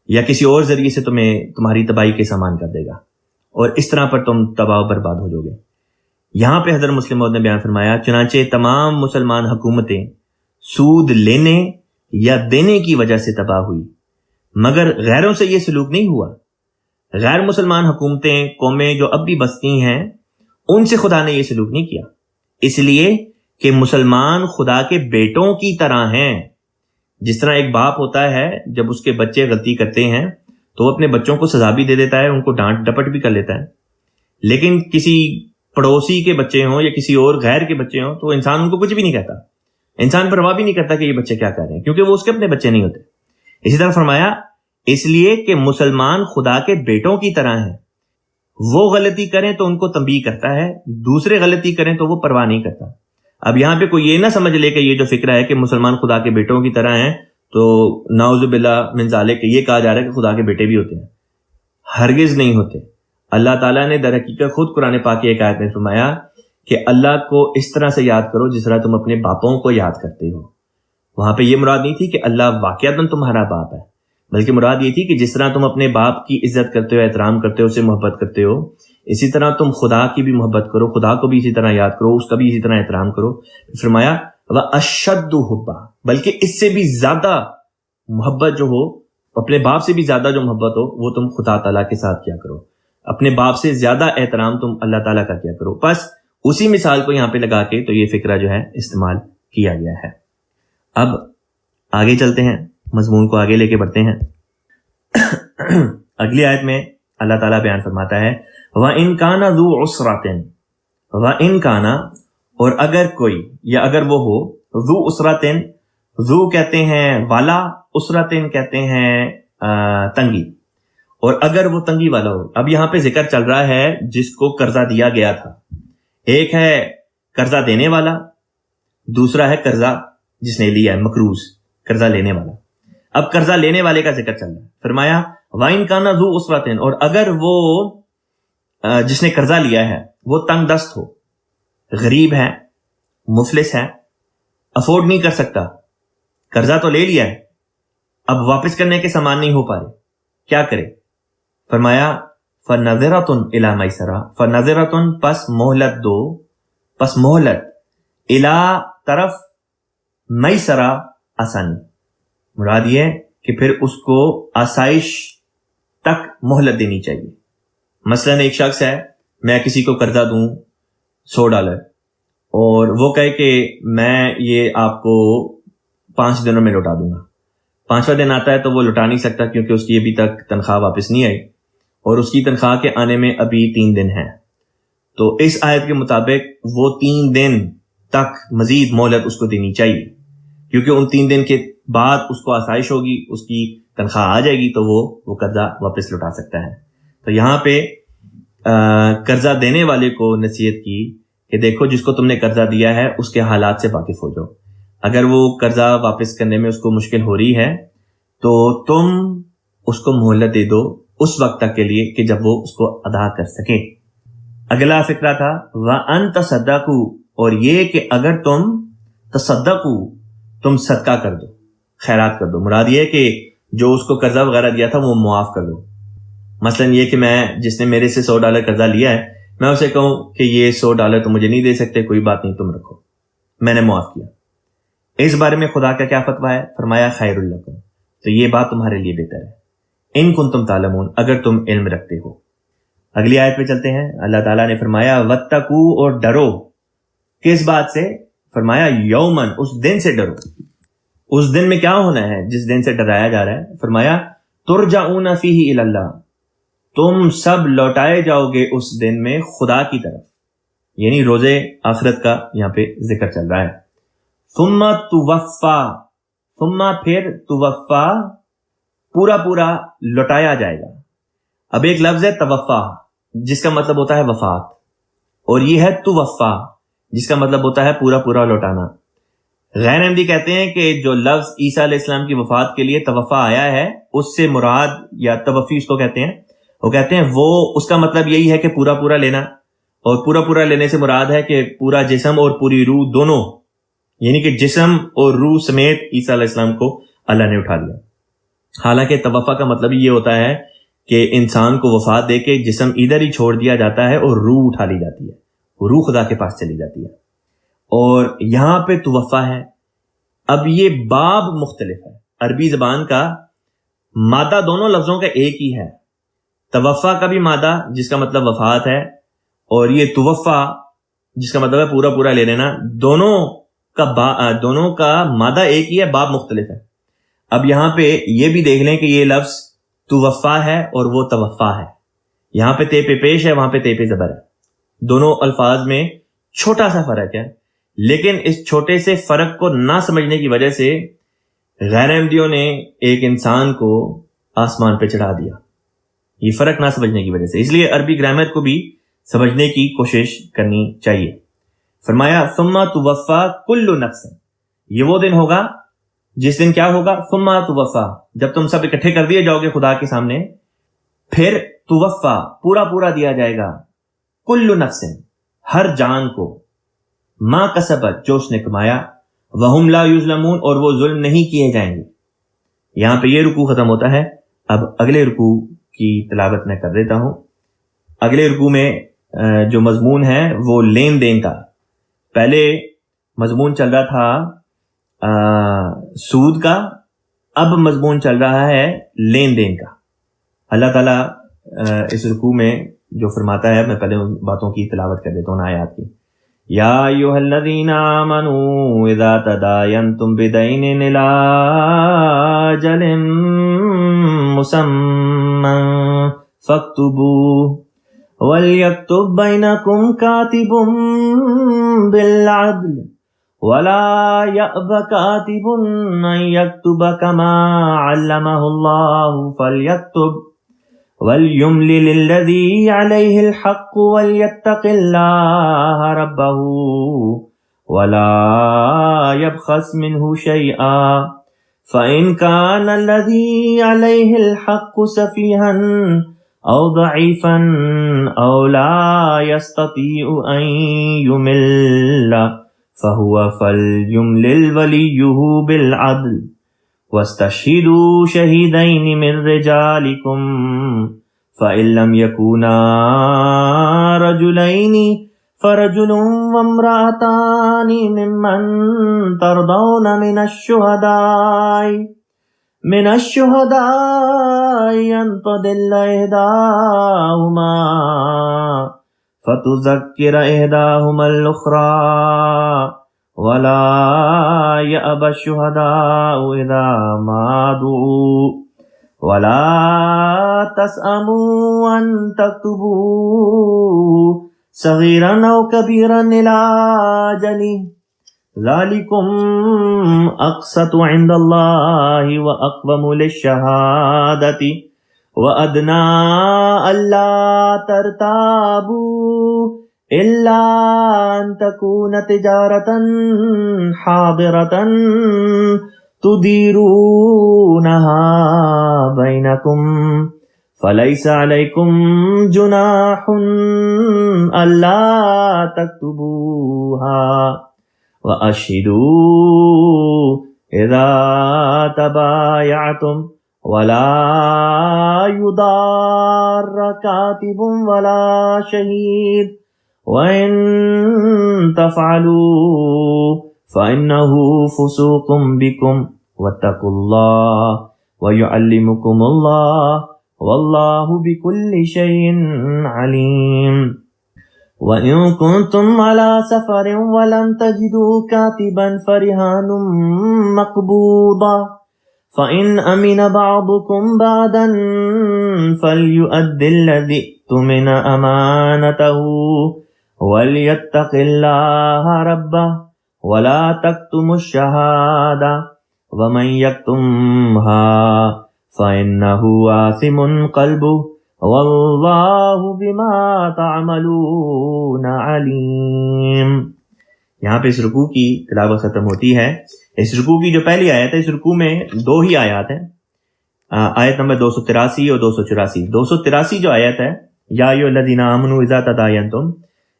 یا کسی اور ذریعے سے تمہیں تمہاری تباہی کے سامان کر دے گا، اور اس طرح پر تم تباہ و برباد ہو جاؤ گے۔ یہاں پہ حضرت مسلم موعود نے بیان فرمایا، چنانچہ تمام مسلمان حکومتیں سود لینے یا دینے کی وجہ سے تباہ ہوئی، مگر غیروں سے یہ سلوک نہیں ہوا۔ غیر مسلمان حکومتیں، قومیں جو اب بھی بستی ہیں، ان سے خدا نے یہ سلوک نہیں کیا، اس لیے کہ مسلمان خدا کے بیٹوں کی طرح ہیں۔ جس طرح ایک باپ ہوتا ہے جب اس کے بچے غلطی کرتے ہیں تو وہ اپنے بچوں کو سزا بھی دے دیتا ہے، ان کو ڈانٹ ڈپٹ بھی کر لیتا ہے، لیکن کسی پڑوسی کے بچے ہوں یا کسی اور غیر کے بچے ہوں تو انسان ان کو کچھ بھی نہیں کہتا، انسان پرواہ بھی نہیں کرتا کہ یہ بچے کیا کر رہے ہیں، کیونکہ وہ اس کے اپنے بچے نہیں ہوتے۔ اسی طرح فرمایا اس لیے کہ مسلمان خدا کے بیٹوں کی طرح ہیں، وہ غلطی کریں تو ان کو تنبیہ کرتا ہے، دوسرے غلطی کریں تو وہ پرواہ نہیں کرتا۔ اب یہاں پہ کوئی یہ نہ سمجھ لے کہ یہ جو فکر ہے کہ مسلمان خدا کے بیٹوں کی طرح ہیں تو نعوذ باللہ من ذالک کہ یہ کہا جا رہا ہے کہ خدا کے بیٹے بھی ہوتے ہیں، ہرگز نہیں ہوتے۔ اللہ تعالیٰ نے در حقیقت خود قرآن پاک کی ایک آیت میں فرمایا کہ اللہ کو اس طرح سے یاد کرو جس طرح تم اپنے باپوں کو یاد کرتے ہو۔ وہاں پہ یہ مراد نہیں تھی کہ اللہ واقعتاً تمہارا باپ ہے، بلکہ مراد یہ تھی کہ جس طرح تم اپنے باپ کی عزت کرتے ہو، احترام کرتے ہو، اسے محبت کرتے ہو، اسی طرح تم خدا کی بھی محبت کرو، خدا کو بھی اسی طرح یاد کرو، اس کا بھی اسی طرح احترام کرو۔ فرمایا وَأَشَدُّ حُبًّا، بلکہ اس سے بھی زیادہ محبت جو ہو، اپنے باپ سے بھی زیادہ جو محبت ہو وہ تم خدا تعالیٰ کے ساتھ کیا کرو، اپنے باپ سے زیادہ احترام تم اللہ تعالیٰ کا کیا کرو۔ بس اسی مثال کو یہاں پہ لگا کے تو یہ فکرہ جو ہے استعمال کیا گیا ہے۔ اب آگے چلتے ہیں، مضمون کو آگے لے کے بڑھتے ہیں۔ اگلی آیت میں اللہ تعالیٰ بیان فرماتا ہے وَإِن كَانَ ذُو عُسْرَةٍ، وَإِن كَانَ، اور اگر کوئی یا اگر وہ ہو، ذو عسرتن، ذو کہتے ہیں والا، عسرتن کہتے ہیں تنگی، اور اگر وہ تنگی والا ہو۔ اب یہاں پہ ذکر چل رہا ہے جس کو قرضہ دیا گیا تھا، ایک ہے قرضہ دینے والا، دوسرا ہے قرضہ جس نے لیا ہے، مقروض قرضہ لینے والا۔ اب قرضہ لینے والے کا ذکر چل رہا ہے. فرمایا وَإِن كَانَ ذُو عُسْرَةٍ، اور اگر وہ جس نے قرضہ لیا ہے وہ تنگ دست ہو، غریب ہے، مفلس ہے، افورڈ نہیں کر سکتا، قرضہ تو لے لیا ہے، اب واپس کرنے کے سامان نہیں ہو پا رہے، کیا کرے؟ فرمایا فَنَظِرَةٌ إِلَى مَيْسَرَةٍ، فَنَظِرَةٌ پس مہلت دو، پس مہلت، الا طرف، میسرہ آسانی، مراد یہ کہ پھر اس کو آسائش تک مہلت دینی چاہیے. مثلا ایک شخص ہے، میں کسی کو قرضہ دوں $100 اور وہ کہے کہ میں یہ آپ کو 5 دنوں میں لوٹا دوں گا. 5واں دن آتا ہے تو وہ لوٹا نہیں سکتا کیونکہ اس کی ابھی تک تنخواہ واپس نہیں آئی اور اس کی تنخواہ کے آنے میں ابھی 3 دن ہیں. تو اس آیت کے مطابق وہ 3 دن تک مزید مہلت اس کو دینی چاہیے، کیونکہ ان 3 دن کے بعد اس کو آسائش ہوگی، اس کی تنخواہ آ جائے گی تو وہ قرضہ واپس لوٹا سکتا ہے. تو یہاں پہ قرضہ دینے والے کو نصیحت کی کہ دیکھو جس کو تم نے قرضہ دیا ہے اس کے حالات سے واقف ہو جاؤ. اگر وہ قرضہ واپس کرنے میں اس کو مشکل ہو رہی ہے تو تم اس کو مہلت دے دو اس وقت تک کے لیے کہ جب وہ اس کو ادا کر سکے. اگلا فقرہ تھا وَأَن تَصَدَّقُوا، اور یہ کہ اگر تم تصدقوا، تم صدقہ کر دو، خیرات کر دو. مراد یہ کہ جو اس کو قرضہ وغیرہ دیا تھا وہ معاف کر دو. مثلا یہ کہ میں جس نے میرے سے $100 قرضہ لیا ہے میں اسے کہوں کہ یہ $100 تو مجھے نہیں دے سکتے، کوئی بات نہیں تم رکھو، میں نے معاف کیا. اس بارے میں خدا کا کیا فتویٰ ہے؟ فرمایا خیر لکم، تو یہ بات تمہارے لیے بہتر ہے، ان کنتم تعلمون، اگر تم علم رکھتے ہو. اگلی آیت پہ چلتے ہیں. اللہ تعالیٰ نے فرمایا واتقوا، اور ڈرو. کس بات سے؟ فرمایا یومن، اس دن سے ڈرو. اس دن میں کیا ہونا ہے جس دن سے ڈرایا جا رہا ہے؟ فرمایا ترجعون فیہ الی اللہ، تم سب لوٹائے جاؤ گے اس دن میں خدا کی طرف، یعنی روز آخرت کا یہاں پہ ذکر چل رہا ہے. ثم توفا، ثم پھر توفا، پورا پورا لوٹایا جائے گا. اب ایک لفظ ہے توفا جس کا مطلب ہوتا ہے وفات، اور یہ ہے توفا جس کا مطلب ہوتا ہے پورا پورا لوٹانا. غیر احمدی کہتے ہیں کہ جو لفظ عیسیٰ علیہ السلام کی وفات کے لیے توفا آیا ہے اس سے مراد، یا توفی اس کو کہتے ہیں، وہ کہتے ہیں وہ اس کا مطلب یہی ہے کہ پورا پورا لینا، اور پورا پورا لینے سے مراد ہے کہ پورا جسم اور پوری روح دونوں، یعنی کہ جسم اور روح سمیت عیسیٰ علیہ السلام کو اللہ نے اٹھا لیا. حالانکہ توفا کا مطلب یہ ہوتا ہے کہ انسان کو وفات دے کے جسم ادھر ہی چھوڑ دیا جاتا ہے اور روح اٹھا لی جاتی ہے، روح خدا کے پاس چلی جاتی ہے. اور یہاں پہ توفا ہے. اب یہ باب مختلف ہے، عربی زبان کا مادہ دونوں لفظوں کا ایک ہی ہے. توفا کا بھی مادہ جس کا مطلب وفات ہے، اور یہ توفا جس کا مطلب ہے پورا پورا لے لینا، دونوں کا مادہ ایک ہی ہے، باب مختلف ہے. اب یہاں پہ یہ بھی دیکھ لیں کہ یہ لفظ توفا ہے اور وہ توفا ہے. یہاں پہ تے پہ پیش ہے، وہاں پہ تے پہ زبر ہے. دونوں الفاظ میں چھوٹا سا فرق ہے، لیکن اس چھوٹے سے فرق کو نہ سمجھنے کی وجہ سے غیر احمدیوں نے ایک انسان کو آسمان پہ چڑھا دیا، یہ فرق نہ سمجھنے کی وجہ سے. اس لیے عربی گرامر کو بھی سمجھنے کی کوشش کرنی چاہیے. فرمایا ثم توفا کل نفس، یہ وہ دن ہوگا جس دن کیا ہوگا؟ ثم توفا، جب تم سب اکٹھے کر دیے جاؤ گے خدا کے سامنے، پھر توفا پورا پورا دیا جائے گا، کل نفس، ہر جان کو، ما کسبت، جو اس نے کمایا، وہم لا یظلمون، اور وہ ظلم نہیں کیے جائیں گے. یہاں پہ یہ رکوع ختم ہوتا ہے. اب اگلے رکوع کی تلاوت میں کر دیتا ہوں. اگلے رکوع میں جو مضمون ہے وہ لین دین کا. پہلے مضمون چل رہا تھا سود کا، اب مضمون چل رہا ہے لین دین کا. اللہ تعالیٰ اس رکوع میں جو فرماتا ہے، میں پہلے ان باتوں کی تلاوت کر دیتا ہوں آیات کی. یا ایھا الذین آمنوا اذا تداینتم بدین الی اجل مسمی فاکتبوہ وَلْيَكْتُبْ بَيْنَكُمْ كَاتِبٌ بِالْعَدْلِ وَلَا يَأْبَ كَاتِبٌ أَن يَكْتُبَ كَمَا عَلَّمَهُ اللَّهُ فَلْيَكْتُبْ وَلْيُمْلِلِ الَّذِي عَلَيْهِ الْحَقُّ وَلْيَتَّقِ اللَّهَ رَبَّهُ وَلَا يَبْخَسْ مِنْهُ شَيْئًا فإن كان الذي عليه الحق سفيها أو ضعيفا أو لا يستطيع أن يمل فهو فليملل وليه بالعدل واستشهدوا شهيدين من رجالكم فإن لم يكونا رجلين فرجل وامرأتان ممن ترضون من الشهداء أن تضل إحداهما فتذكر إحداهما الأخرى ولا يأبى الشهداء إذا ما دعوا ولا تسأموا أن تكتبوا صغيرا أو كبيرا إلى أجله ذلكم أقسط عند الله وأقوم للشهادة وأدنى ألا ترتابوا إلا أن تكون تجارة حاضرة تديرونها بينكم فليس عليكم جناح ألا تكتبوها وأشهدوا إذا تبايعتم ولا يضار كاتب ولا شهيد وإن تفعلوا فإنه فسوق بكم واتقوا الله ويعلمكم الله والله بكل شيء عليم وَإِن كُنتُمْ عَلَى سَفَرٍ وَلَمْ تَجِدُوا كَاتِبًا فَرِهَانٌ مَّقْبُوضَةٌ فَإِنْ أَمِنَ بَعْضُكُمْ بَعْضًا فَلْيُؤَدِّ الَّذِي اؤْتُمِنَ أَمَانَتَهُ وَلْيَتَّقِ اللَّهَ رَبَّهُ وَلَا تَكْتُمُوا الشَّهَادَةَ وَمَن يَكْتُمْهَا فَإِنَّهُ آثِمٌ قَلْبُهُ واللہ بما تعملون علیم۔ یہاں پہ اس رکوع کی تلاوت ختم ہوتی ہے۔ اس رکوع کی جو پہلی آیت ہے، اس رکوع میں دو ہی آیات ہیں، آیت نمبر 283 اور 284۔ 283 جو آیت ہے، یا ایھا الذین آمنوا اذا تداینتم،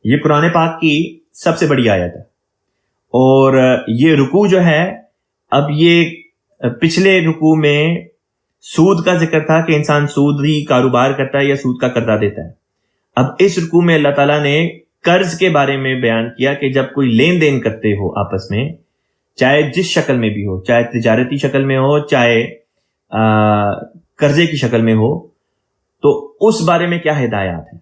یہ قرآن پاک کی سب سے بڑی آیت ہے، اور یہ رکوع جو ہے، اب یہ پچھلے رکوع میں سود کا ذکر تھا کہ انسان سودی کاروبار کرتا ہے یا سود کا قرضہ دیتا ہے۔ اب اس رکوع میں اللہ تعالیٰ نے قرض کے بارے میں بیان کیا کہ جب کوئی لین دین کرتے ہو آپس میں، چاہے جس شکل میں بھی ہو، چاہے تجارتی شکل میں ہو، چاہے قرضے کی شکل میں ہو، تو اس بارے میں کیا ہدایات ہیں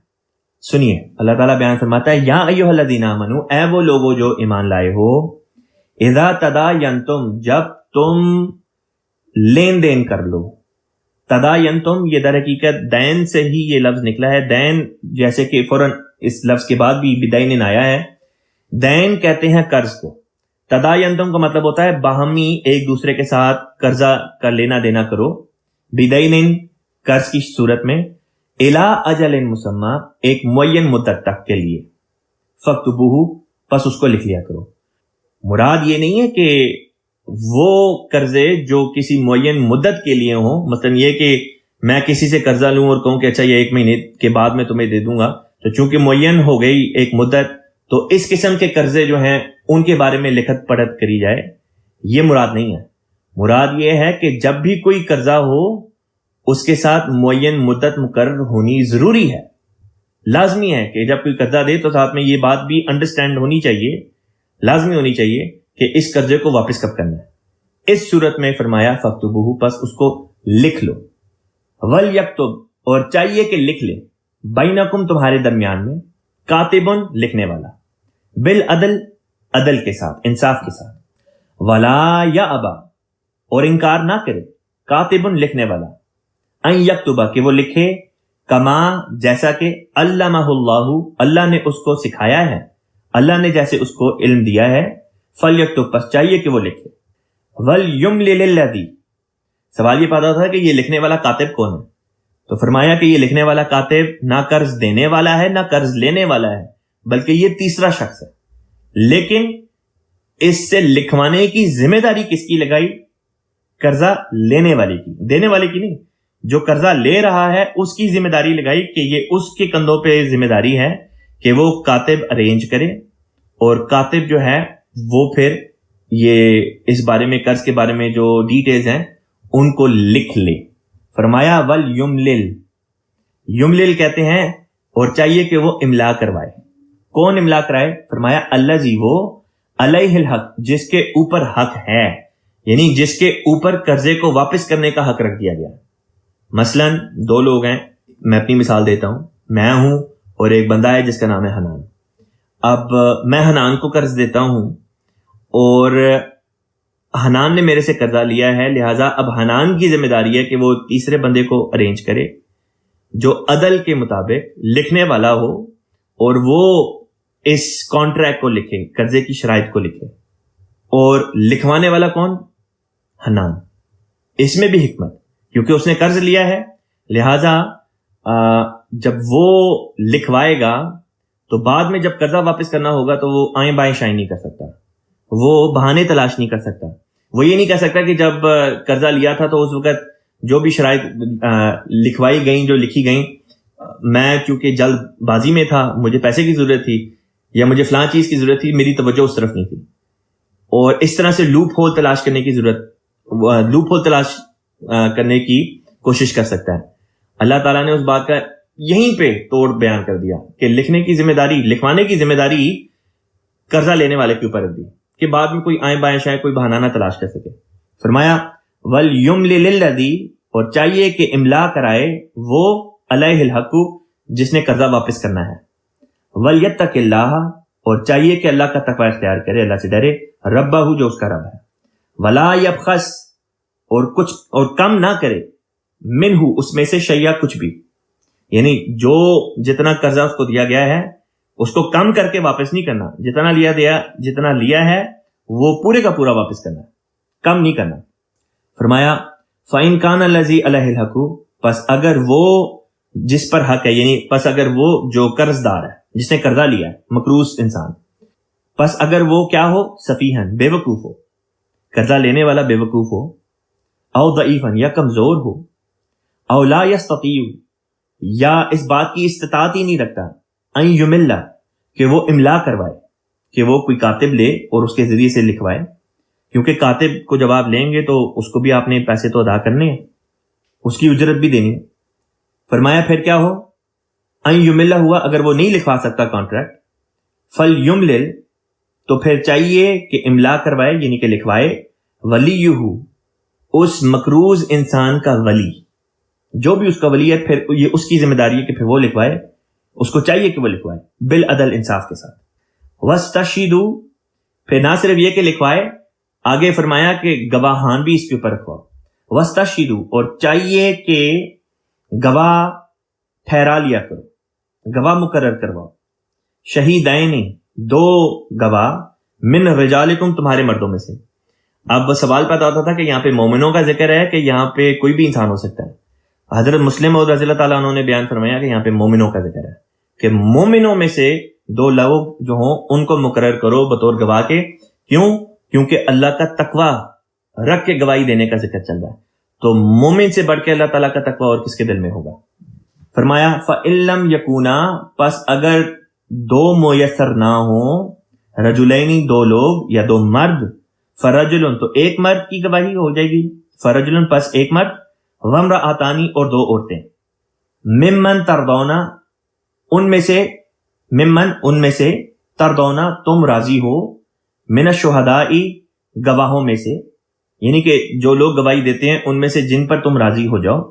سنیے۔ اللہ تعالیٰ بیان فرماتا ہے، یا ایھا الذین آمنوا، اے وہ لوگوں جو ایمان لائے ہو، اذا تداینتم، جب تم لین دین کر لو۔ تداینتم یہ در حقیقت دین سے ہی یہ لفظ نکلا ہے۔ دین جیسے کہ فوراً اس لفظ کے بعد بھی بدین آیا ہے، دین کہتے ہیں قرض کو۔ تداینتم کا مطلب ہوتا ہے باہمی ایک دوسرے کے ساتھ قرضہ کا لینا دینا کرو، بدین قرض کی صورت میں، الی اجل مسمی ایک معین مدت تک کے لیے، فاکتبوہ پس اس کو لکھ لیا کرو۔ مراد یہ نہیں ہے کہ وہ قرضے جو کسی معین مدت کے لیے ہوں، مثلا یہ کہ میں کسی سے قرضہ لوں اور کہوں کہ اچھا یہ 1 مہینے کے بعد میں تمہیں دے دوں گا، تو چونکہ معین ہو گئی ایک مدت، تو اس قسم کے قرضے جو ہیں ان کے بارے میں لکھت پڑھت کری جائے، یہ مراد نہیں ہے۔ مراد یہ ہے کہ جب بھی کوئی قرضہ ہو اس کے ساتھ معین مدت مقرر ہونی ضروری ہے، لازمی ہے کہ جب کوئی قرضہ دے تو ساتھ میں یہ بات بھی انڈرسٹینڈ ہونی چاہیے، لازمی ہونی چاہیے کہ اس قرضے کو واپس کب کرنا ہے۔ اس صورت میں فرمایا فاکتبوہ پس اس کو لکھ لو، ولیکتب اور چاہیے کہ لکھ لے، بینکم تمہارے درمیان میں، کاتبن لکھنے والا، بالعدل عدل کے ساتھ، انصاف کے ساتھ، ولا یابا اور انکار نہ کرے، کاتبن لکھنے والا، ان یکتبا کہ وہ لکھے، کما جیسا کہ علمہ اللہ اللہ نے اس کو سکھایا ہے، اللہ نے جیسے اس کو علم دیا ہے، فلیکتب پس چاہیے کہ وہ لکھے، ولیملل الذی سوال یہ پیدا ہوتا ہے کہ یہ لکھنے والا کاتب کون ہے؟ تو فرمایا کہ یہ لکھنے والا کاتب نہ قرض دینے والا ہے نہ قرض لینے والا ہے، بلکہ یہ تیسرا شخص ہے۔ لیکن اس سے لکھوانے کی ذمہ داری کس کی لگائی؟ قرضہ لینے والے کی، دینے والے کی نہیں، جو قرضہ لے رہا ہے اس کی ذمہ داری لگائی کہ یہ اس کے کندھوں پہ ذمہ داری ہے کہ وہ کاتب ارینج کرے، اور کاتب جو ہے وہ پھر یہ اس بارے میں، قرض کے بارے میں جو ڈیٹیلز ہیں ان کو لکھ لے۔ فرمایا وَلْيُمْلِلْ، یملل کہتے ہیں، اور چاہیے کہ وہ املا کروائے۔ کون املا کرائے؟ فرمایا الذی، وہ علیہ الحق، جس کے اوپر حق ہے، یعنی جس کے اوپر قرضے کو واپس کرنے کا حق رکھ دیا گیا۔ مثلا دو لوگ ہیں، میں اپنی مثال دیتا ہوں، میں ہوں اور ایک بندہ ہے جس کا نام ہے حنان۔ اب میں حنان کو قرض دیتا ہوں اور حنان نے میرے سے قرضہ لیا ہے، لہٰذا اب حنان کی ذمہ داری ہے کہ وہ تیسرے بندے کو ارینج کرے جو عدل کے مطابق لکھنے والا ہو، اور وہ اس کانٹریکٹ کو لکھے، قرضے کی شرائط کو لکھے۔ اور لکھوانے والا کون؟ حنان۔ اس میں بھی حکمت، کیونکہ اس نے قرض لیا ہے، لہذا جب وہ لکھوائے گا تو بعد میں جب قرضہ واپس کرنا ہوگا تو وہ آئیں بائیں شائیں نہیں کر سکتا، وہ بہانے تلاش نہیں کر سکتا۔ وہ یہ نہیں کہہ سکتا کہ جب قرضہ لیا تھا تو اس وقت جو بھی شرائط لکھوائی گئیں، جو لکھی گئیں، میں کیونکہ جلد بازی میں تھا، مجھے پیسے کی ضرورت تھی یا مجھے فلاں چیز کی ضرورت تھی، میری توجہ اس طرف نہیں تھی، اور اس طرح سے لوپ ہول تلاش کرنے کی کرنے کی کوشش کر سکتا ہے۔ اللہ تعالیٰ نے اس بات کا یہیں پہ توڑ بیان کر دیا کہ لکھنے کی ذمہ داری، لکھوانے کی ذمہ داری قرضہ لینے والے کے اوپر رکھ دی کہ بعد میں کوئی آئیں بائیں شاید کوئی بہانہ نہ تلاش کر سکے۔ فرمایا وَلْيُمْلِلِ الَّذِي، اور چاہیے کہ املا کرائے وہ علیہ الحق، جس نے قرضہ واپس کرنا ہے، وَلْيَتَّقِ اللَّهَ، اور چاہیے کہ اللہ کا تقوی اختیار کرے، اللہ سے ڈرے، ربہ، جو اس کا رب ہے، وَلَا يَبْخَسْ، اور کم نہ کرے، منہ، اس میں سے شیئا، کچھ بھی، یعنی جو جتنا قرضہ اس کو دیا گیا ہے اس کو کم کر کے واپس نہیں کرنا، جتنا لیا ہے وہ پورے کا پورا واپس کرنا، کم نہیں کرنا۔ فرمایا فَإِنْ كَانَ الَّذِي عَلَيْهِ الْحَقُّ، پس اگر وہ جس پر حق ہے، یعنی پس اگر وہ جو قرض دار ہے، جس نے قرضہ لیا ہے، مقروض انسان، پس اگر وہ کیا ہو، سفیہن، بے وقوف ہو، قرضہ لینے والا بے وقوف ہو، او ضعیفن، یا کمزور ہو، او لا یستطیع، یا اس بات کی استطاعت ہی نہیں رکھتا، ان یمل، کہ وہ املا کروائے، کہ وہ کوئی کاتب لے اور اس کے ذریعے سے لکھوائے، کیونکہ کاتب کو جب آپ لیں گے تو اس کو بھی آپ نے پیسے تو ادا کرنے ہیں، اس کی اجرت بھی دینی ہے۔ فرمایا پھر کیا ہو، ان یمل ہوا، اگر وہ نہیں لکھوا سکتا کانٹریکٹ، فل یملل، تو پھر چاہیے کہ املا کروائے، یعنی کہ لکھوائے، ولیہ، اس مقروض انسان کا ولی، جو بھی اس کا ولی ہے، پھر یہ اس کی ذمہ داری ہے کہ پھر وہ لکھوائے، اس کو چاہیے کہ وہ لکھوائے بالعدل، انصاف کے ساتھ۔ وَاسْتَشْهِدُوا، پھر نہ صرف یہ کہ لکھوائے، آگے فرمایا کہ گواہان بھی اس کے اوپر رکھواؤ۔ وَاسْتَشْهِدُوا، اور چاہیے کہ گواہ ٹھہرا لیا کرو، گواہ مقرر کرواؤ، شہیدین، دو گواہ، من رجالکم، تمہارے مردوں میں سے۔ اب سوال پیدا ہوتا تھا کہ یہاں پہ مومنوں کا ذکر ہے کہ یہاں پہ کوئی بھی انسان ہو سکتا ہے؟ حضرت مسلم اور رضی اللہ تعالیٰ عنہ نے بیان فرمایا کہ یہاں پہ مومنوں کا ذکر ہے، کہ مومنوں میں سے دو لوگ جو ہوں ان کو مقرر کرو بطور گواہ کے۔ کیوں؟ کیونکہ اللہ کا تقوی رکھ کے گواہی دینے کا ذکر چل رہا ہے، تو مومن سے بڑھ کے اللہ تعالیٰ کا تقوی اور کس کے دل میں ہوگا؟ فرمایا فَإِن لَمْ يَكُونَا، پس اگر دو میسر نہ ہوں، رجلین، دو لوگ یا دو مرد، فرجل، تو ایک مرد کی گواہی ہو جائے گی، فرجل، پس ایک مرد، وامرأتان، اور دو عورتیں، ممن ترضونا، ان میں سے ترضونا، تم راضی ہو، من الشہداء، گواہوں میں سے، یعنی کہ جو لوگ گواہی دیتے ہیں ان میں سے جن پر تم راضی ہو جاؤ،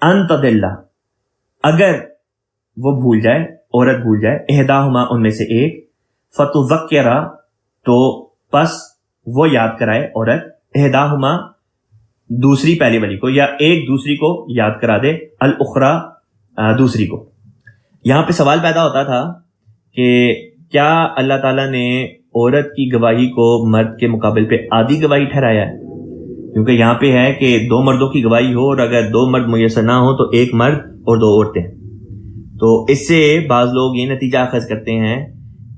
ان تضل، اگر وہ بھول جائے، عورت بھول جائے، احداہما، ان میں سے ایک، فتذکر، تو پس وہ یاد کرائے عورت، احداہما، دوسری پہلی والی کو، یا ایک دوسری کو یاد کرا دے، الاخری، دوسری کو۔ یہاں پہ سوال پیدا ہوتا تھا کہ کیا اللہ تعالیٰ نے عورت کی گواہی کو مرد کے مقابل پہ آدھی گواہی ٹھہرایا ہے؟ کیونکہ یہاں پہ ہے کہ دو مردوں کی گواہی ہو، اور اگر دو مرد میسر نہ ہو تو ایک مرد اور دو عورتیں، تو اس سے بعض لوگ یہ نتیجہ اخذ کرتے ہیں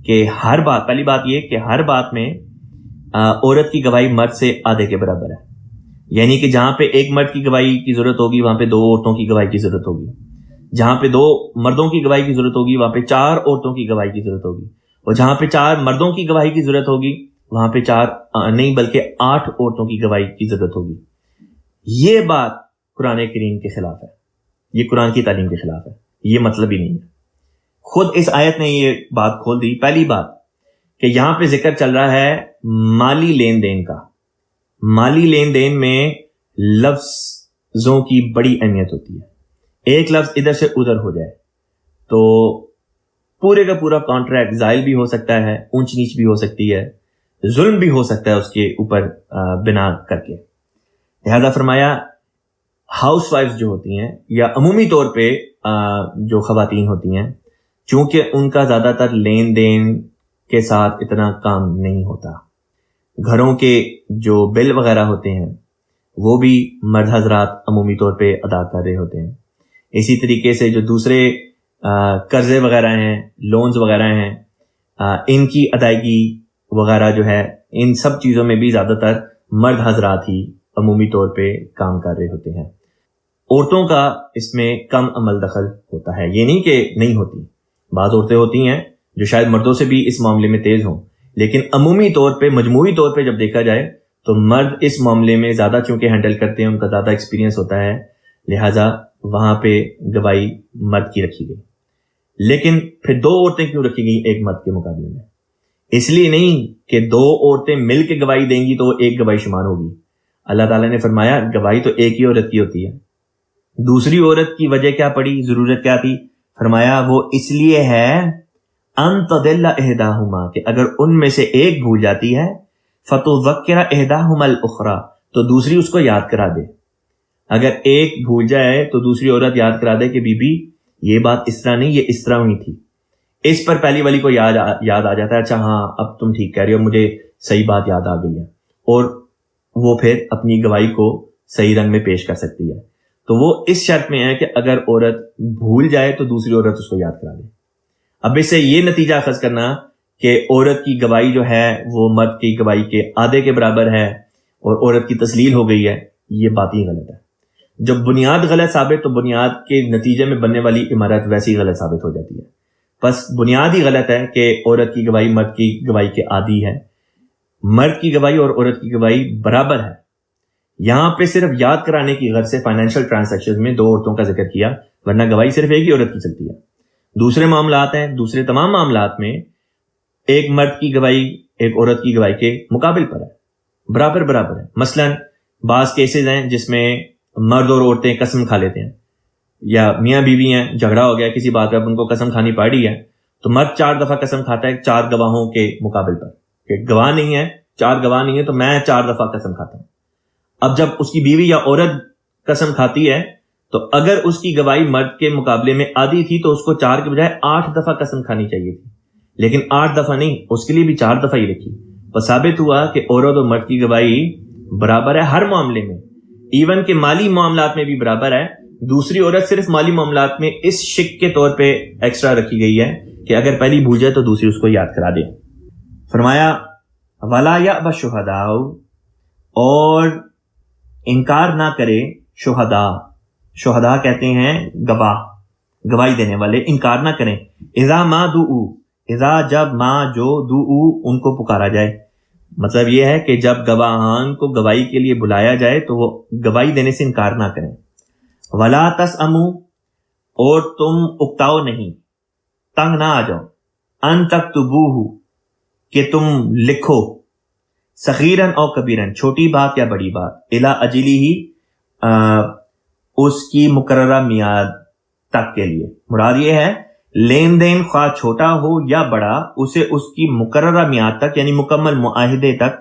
کہ ہر بات، پہلی بات یہ کہ ہر بات میں عورت کی گواہی مرد سے آدھے کے برابر ہے، یعنی کہ جہاں پہ ایک مرد کی گواہی کی ضرورت ہوگی وہاں پہ 2 عورتوں کی گواہی کی ضرورت ہوگی، جہاں پہ 2 مردوں کی گواہی کی ضرورت ہوگی وہاں پہ 4 عورتوں کی گواہی کی ضرورت ہوگی، اور جہاں پہ 4 مردوں کی گواہی کی ضرورت ہوگی وہاں پہ 4 نہیں بلکہ 8 عورتوں کی گواہی کی ضرورت ہوگی۔ یہ بات قرآن کریم کے خلاف ہے، یہ قرآن کی تعلیم کے خلاف ہے، یہ مطلب ہی نہیں ہے۔ خود اس آیت نے یہ بات کھول دی۔ پہلی بات کہ یہاں پہ ذکر چل رہا ہے مالی لین دین کا۔ مالی لین دین میں لفظوں کی بڑی اہمیت ہوتی ہے۔ ایک لفظ ادھر سے ادھر ہو جائے تو پورے کا پورا کانٹریکٹ زائل بھی ہو سکتا ہے، اونچ نیچ بھی ہو سکتی ہے، ظلم بھی ہو سکتا ہے اس کے اوپر بنا کر کے۔ لہذا فرمایا ہاؤس وائف جو ہوتی ہیں یا عمومی طور پہ جو خواتین ہوتی ہیں، چونکہ ان کا زیادہ تر لین دین کے ساتھ اتنا کام نہیں ہوتا، گھروں کے جو بل وغیرہ ہوتے ہیں وہ بھی مرد حضرات عمومی طور پہ ادا کر رہے ہوتے ہیں۔ اسی طریقے سے جو دوسرے قرضے وغیرہ ہیں، لونز وغیرہ ہیں، ان کی ادائیگی وغیرہ جو ہے، ان سب چیزوں میں بھی زیادہ تر مرد حضرات ہی عمومی طور پہ کام کر رہے ہوتے ہیں۔ عورتوں کا اس میں کم عمل دخل ہوتا ہے، یہ نہیں کہ نہیں ہوتی، بعض عورتیں ہوتی ہیں جو شاید مردوں سے بھی اس معاملے میں تیز ہوں، لیکن عمومی طور پہ مجموعی طور پہ جب دیکھا جائے تو مرد اس معاملے میں زیادہ چونکہ ہینڈل کرتے ہیں، ان کا زیادہ ایکسپیرینس ہوتا ہے، لہٰذا وہاں پہ گواہی مرد کی رکھی گئی۔ لیکن پھر 2 عورتیں کیوں رکھی گئی ایک مرد کے مقابلے میں؟ اس لیے نہیں کہ 2 عورتیں مل کے گواہی دیں گی تو ایک گواہی شمار ہوگی۔ اللہ تعالیٰ نے فرمایا گواہی تو ایک ہی عورت کی ہوتی ہے۔ دوسری عورت کی وجہ کیا پڑی، ضرورت کیا تھی؟ فرمایا وہ اس لیے ہے ان تضل احداہما، کہ اگر ان میں سے ایک بھول جاتی ہے فتذکر احداہما الاخری، تو دوسری اس کو یاد کرا دے۔ اگر ایک بھول جائے تو دوسری عورت یاد کرا دے کہ بی بی یہ بات اس طرح نہیں، یہ اس طرح ہوئی تھی۔ اس پر پہلی والی کو یاد آ جاتا ہے، اچھا ہاں اب تم ٹھیک کہہ رہی ہو، مجھے صحیح بات یاد آ گئی ہے، اور وہ پھر اپنی گواہی کو صحیح رنگ میں پیش کر سکتی ہے۔ تو وہ اس شرط میں ہے کہ اگر عورت بھول جائے تو دوسری عورت اس کو یاد کرا دے۔ اب اس سے یہ نتیجہ اخذ کرنا کہ عورت کی گواہی جو ہے وہ مرد کی گواہی کے آدھے کے برابر ہے اور عورت کی تسلیل ہو گئی ہے، یہ بات ہی غلط ہے۔ جب بنیاد غلط ثابت تو بنیاد کے نتیجے میں بننے والی عمارت ویسی غلط ثابت ہو جاتی ہے۔ بس بنیاد ہی غلط ہے کہ عورت کی گواہی مرد کی گواہی کے آدھی ہے، مرد کی گواہی اور عورت کی گواہی برابر ہے۔ یہاں پہ صرف یاد کرانے کی غرض سے فائنینشیل ٹرانزیکشن میں 2 عورتوں کا ذکر کیا، ورنہ گواہی صرف ایک ہی عورت کی چلتی ہے۔ دوسرے معاملات ہیں، دوسرے تمام معاملات میں ایک مرد کی گواہی ایک عورت کی گواہی کے مقابل پر ہے، برابر ہے۔ مثلا بعض کیسز ہیں جس میں مرد اور عورتیں قسم کھا لیتے ہیں، یا میاں بیوی ہیں، جھگڑا ہو گیا کسی بات پہ، اب ان کو قسم کھانی پڑ رہی ہے، تو مرد 4 دفعہ قسم کھاتا ہے 4 گواہوں کے مقابل پر، کہ گواہ نہیں ہے، 4 گواہ نہیں ہے تو میں 4 دفعہ قسم کھاتا ہوں۔ اب جب اس کی بیوی یا عورت قسم کھاتی ہے تو اگر اس کی گواہی مرد کے مقابلے میں آدھی تھی تو اس کو 4 کے بجائے 8 دفعہ قسم کھانی چاہیے تھی، لیکن 8 دفعہ نہیں، اس کے لیے بھی 4 دفعہ ہی رکھی۔ تو ثابت ہوا کہ عورت اور مرد کی گواہی برابر ہے ہر معاملے میں، ایون کہ مالی معاملات میں بھی برابر ہے۔ دوسری عورت صرف مالی معاملات میں اس شک کے طور پہ ایکسٹرا رکھی گئی ہے کہ اگر پہلی بھول جائے تو دوسری اس کو یاد کرا دے۔ فرمایا وَلَا يَأْبَ الشُّهَدَاءُ، اور انکار نہ کرے شہداء کہتے ہیں گواہی دینے والے، انکار نہ کریں اذا ما دعوا، اذا جب ما جو دعوا ان کو پکارا جائے۔ مطلب یہ ہے کہ جب گواہان کو گواہی کے لیے بلایا جائے تو وہ گواہی دینے سے انکار نہ کریں۔ ولا تسأموا، اور تم اکتاؤ نہیں، تنگ نہ آ جاؤ، ان تکتبوہ، کہ تم لکھو، صغیراً او کبیراً، چھوٹی بات یا بڑی بات، الی اجلہ، اس کی مقررہ میعاد تک کے لیے۔ مراد یہ ہے لین دین خواہ چھوٹا ہو یا بڑا، اسے اس کی مقررہ میعاد تک یعنی مکمل معاہدے تک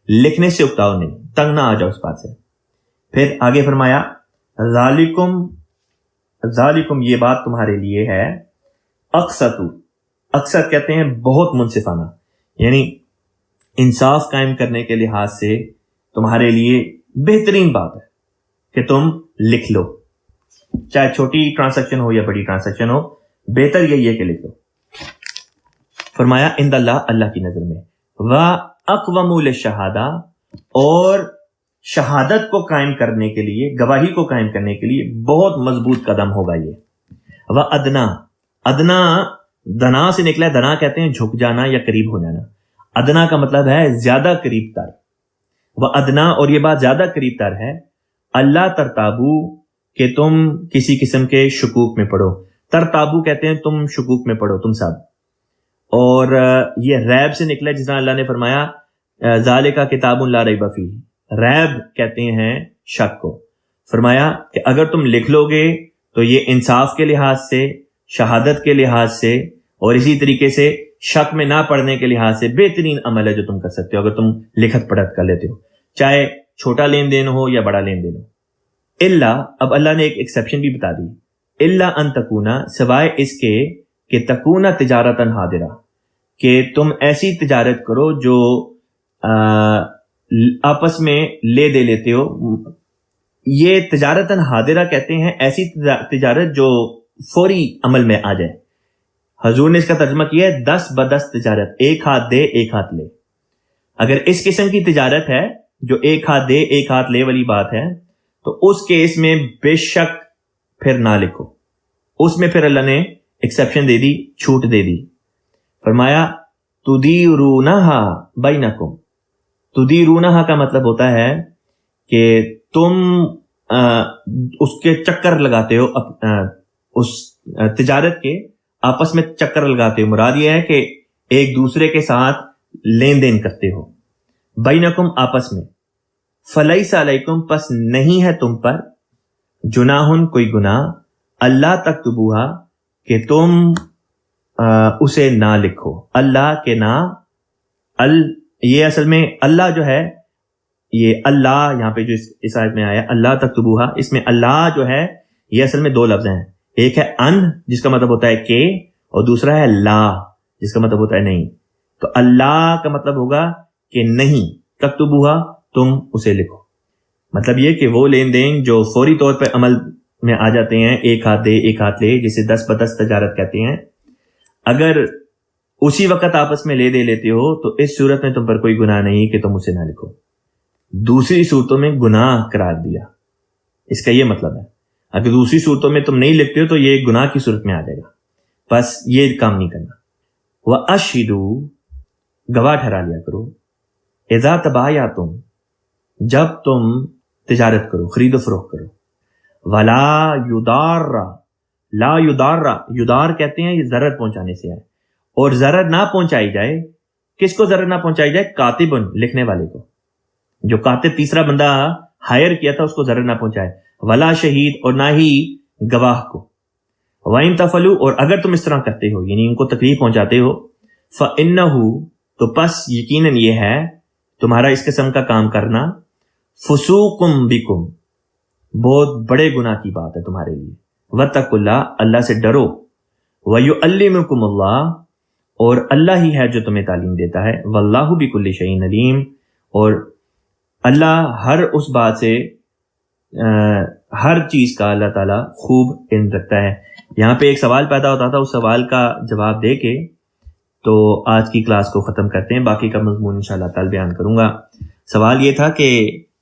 لکھنے سے اکتاؤ نہیں، تنگ نہ آ جاؤ اس بات سے۔ پھر آگے فرمایا ذالکم، یہ بات تمہارے لیے ہے، اقسط کہتے ہیں بہت منصفانہ، یعنی انصاف قائم کرنے کے لحاظ سے تمہارے لیے بہترین بات ہے کہ تم لکھ لو، چاہے چھوٹی ٹرانزیکشن ہو یا بڑی ٹرانزیکشن ہو، بہتر یہی ہے کہ لکھ لو۔ فرمایا عند اللہ، اللہ کی نظر میں، وَأَقْوَمُ لِلشَّهَادَةِ، اور شہادت کو قائم کرنے کے لیے، گواہی کو قائم کرنے کے لیے بہت مضبوط قدم ہوگا یہ. وَأَدْنَا، ادنا دنا سے نکلا ہے. دنا کہتے ہیں جھک جانا یا قریب ہو جانا. ادنا کا مطلب ہے زیادہ قریب تر. وَأَدْنَا، اور یہ بات زیادہ قریب تر ہے. اللہ ترتابو، کہ تم کسی قسم کے شکوک میں پڑو. ترتابو کہتے ہیں تم شکوک میں پڑو تم سب. اور یہ ریب سے نکلا ہے، جس طرح اللہ نے فرمایا ذالک کتاب لا ریب فیہ. ریب کہتے ہیں شک کو. فرمایا کہ اگر تم لکھ لو گے تو یہ انصاف کے لحاظ سے، شہادت کے لحاظ سے، اور اسی طریقے سے شک میں نہ پڑھنے کے لحاظ سے بہترین عمل ہے جو تم کر سکتے ہو اگر تم لکھت پڑھت کر لیتے ہو، چاہے چھوٹا لین دین ہو یا بڑا لین دین ہو. اللہ، اب اللہ نے ایک ایکسیپشن بھی بتا دی. اللہ ان تکونا، سوائے اس کے کہ تکونا تجارتاً حاضرہ، کہ تم ایسی تجارت کرو جو آپس میں لے دے لیتے ہو. یہ تجارتاً حاضرہ کہتے ہیں ایسی تجارت جو فوری عمل میں آ جائے. حضور نے اس کا ترجمہ کیا ہے 10 بدس تجارت، ایک ہاتھ دے ایک ہاتھ لے. اگر اس قسم کی تجارت ہے جو ایک ہاتھ دے ایک ہاتھ لے والی بات ہے تو اس کیس میں بے شک پھر نہ لکھو. اس میں پھر اللہ نے ایکسیپشن دے دی، چھوٹ دے دی. فرمایا تدیرونہا بینکم. تدیرونہا کا مطلب ہوتا ہے کہ تم اس کے چکر لگاتے ہو، اس تجارت کے آپس میں چکر لگاتے ہو. مراد یہ ہے کہ ایک دوسرے کے ساتھ لین دین کرتے ہو. بینکم، آپس میں. فلیس علیکم، پس نہیں ہے تم پر، جناحن، کوئی گناہ، اللہ تکتبوہا، کہ تم اسے نہ لکھو. اللہ کے نہ، یہ اصل میں اللہ جو ہے، یہ اللہ یہاں پہ جو اس آیت میں آیا اللہ تکتبوہا، اس میں اللہ جو ہے یہ اصل میں 2 لفظ ہیں. ایک ہے ان، جس کا مطلب ہوتا ہے کہ، اور دوسرا ہے لا، جس کا مطلب ہوتا ہے نہیں. تو اللہ کا مطلب ہوگا کہ نہیں، تکتبوہا، تم اسے لکھو. مطلب یہ کہ وہ لین دین جو فوری طور پہ عمل میں آ جاتے ہیں، ایک ہاتھ دے ایک ہاتھ لے، جسے 10 بدس تجارت کہتے ہیں، اگر اسی وقت آپس میں لے دے لیتے ہو تو اس صورت میں تم پر کوئی گناہ نہیں کہ تم اسے نہ لکھو. دوسری صورتوں میں گناہ قرار دیا، اس کا یہ مطلب ہے. اگر دوسری صورتوں میں تم نہیں لکھتے ہو تو یہ گناہ کی صورت میں آ جائے گا. بس یہ کام نہیں کرنا. وَأَشْهِدُوا، گواہ ٹھہرا لیا کرو. اذا تبایعتم، جب تم تجارت کرو، خرید و فروخت کرو. ولا یدار، لا یدار، یدار کہتے ہیں یہ ضرر پہنچانے سے ہے، اور ضرر نہ پہنچائی جائے. کس کو ضرر نہ پہنچائی جائے؟ کاتبن، لکھنے والے کو. جو کاتب تیسرا بندہ ہائر کیا تھا اس کو ضرر نہ پہنچائے. ولا شہید، اور نہ ہی گواہ کو. وَإِن تَفْعَلُوا، اور اگر تم اس طرح کرتے ہو یعنی ان کو تکلیف پہنچاتے ہو، فَإِنَّهُ، تو پس یقیناً یہ ہے تمہارا اس قسم کا کام کرنا، فسوقم بکم، بہت بڑے گناہ کی بات ہے تمہارے لیے. وَاتَّقُوا اللَّهَ، اللہ سے ڈرو. وَيُعَلِّمُكُمُ اللَّهُ، اور اللہ ہی ہے جو تمہیں تعلیم دیتا ہے. وَاللَّهُ بِكُلِّ شَيْءٍ عَلِيمٌ، اور اللہ ہر اس بات سے، ہر چیز کا اللہ تعالیٰ خوب علم رکھتا ہے. یہاں پہ ایک سوال پیدا ہوتا تھا، اس سوال کا جواب دے کے تو آج کی کلاس کو ختم کرتے ہیں. باقی کا مضمون انشاءاللہ تعالیٰ بیان کروں گا. سوال یہ تھا کہ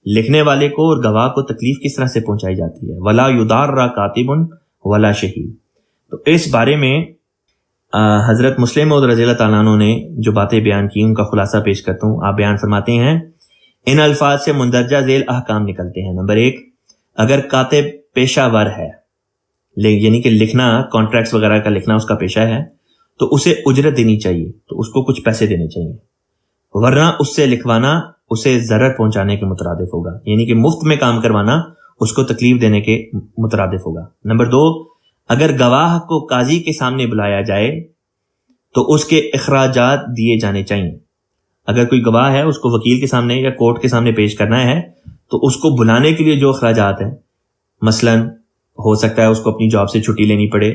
لکھنے والے کو اور گواہ کو تکلیف کس طرح سے پہنچائی جاتی ہے. ولا یدار کاتب ولا شہید. تو اس بارے میں حضرت مسلم موعود رضی اللہ تعالیٰ عنہ نے جو باتیں بیان کی ان کا خلاصہ پیش کرتا ہوں. آپ بیان فرماتے ہیں ان الفاظ سے مندرجہ ذیل احکام نکلتے ہیں. نمبر 1، اگر کاتب پیشہ ور ہے، یعنی کہ لکھنا، کانٹریکٹس وغیرہ کا لکھنا اس کا پیشہ ہے، تو اسے اجرت دینی چاہیے، تو اس کو کچھ پیسے دینے چاہیے. ورنہ اس سے لکھوانا اسے ضرر پہنچانے کے مترادف ہوگا، یعنی کہ مفت میں کام کروانا اس کو تکلیف دینے کے مترادف ہوگا. نمبر 2، اگر گواہ کو قاضی کے سامنے بلایا جائے تو اس کے اخراجات دیے جانے چاہیے. اگر کوئی گواہ ہے اس کو وکیل کے سامنے یا کورٹ کے سامنے پیش کرنا ہے تو اس کو بلانے کے لیے جو اخراجات ہیں، مثلا ہو سکتا ہے اس کو اپنی جاب سے چھٹی لینی پڑے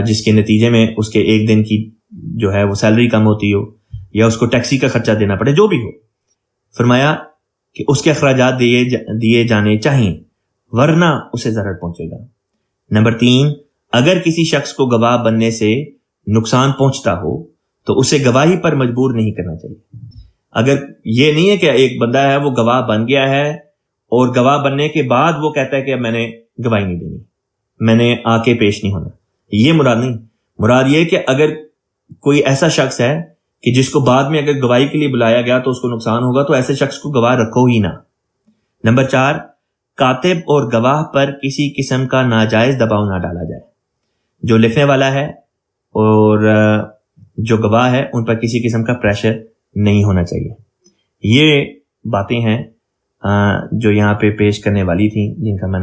جس کے نتیجے میں اس کے ایک دن کی جو ہے وہ سیلری کم ہوتی ہو، یا اس کو ٹیکسی کا خرچہ دینا پڑے، جو بھی ہو. فرمایا کہ اس کے اخراجات دیے جانے چاہیے، ورنہ اسے ضرر پہنچے گا. نمبر 3، اگر کسی شخص کو گواہ بننے سے نقصان پہنچتا ہو تو اسے گواہی پر مجبور نہیں کرنا چاہیے. اگر یہ نہیں ہے کہ ایک بندہ ہے وہ گواہ بن گیا ہے اور گواہ بننے کے بعد وہ کہتا ہے کہ اب میں نے گواہی نہیں دینی، میں نے آ کے پیش نہیں ہونا، یہ مراد نہیں۔ مراد یہ کہ اگر کوئی ایسا شخص ہے کہ جس کو بعد میں اگر گواہی کے لیے بلایا گیا تو اس کو نقصان ہوگا، تو ایسے شخص کو گواہ رکھو ہی نہ۔ نمبر 4، کاتب اور گواہ پر کسی قسم کا ناجائز دباؤ نہ ڈالا جائے۔ جو لکھنے والا ہے اور جو گواہ ہے ان پر کسی قسم کا پریشر نہیں ہونا چاہیے۔ یہ باتیں ہیں جو یہاں پہ پیش کرنے والی تھیں، جن کا میں نے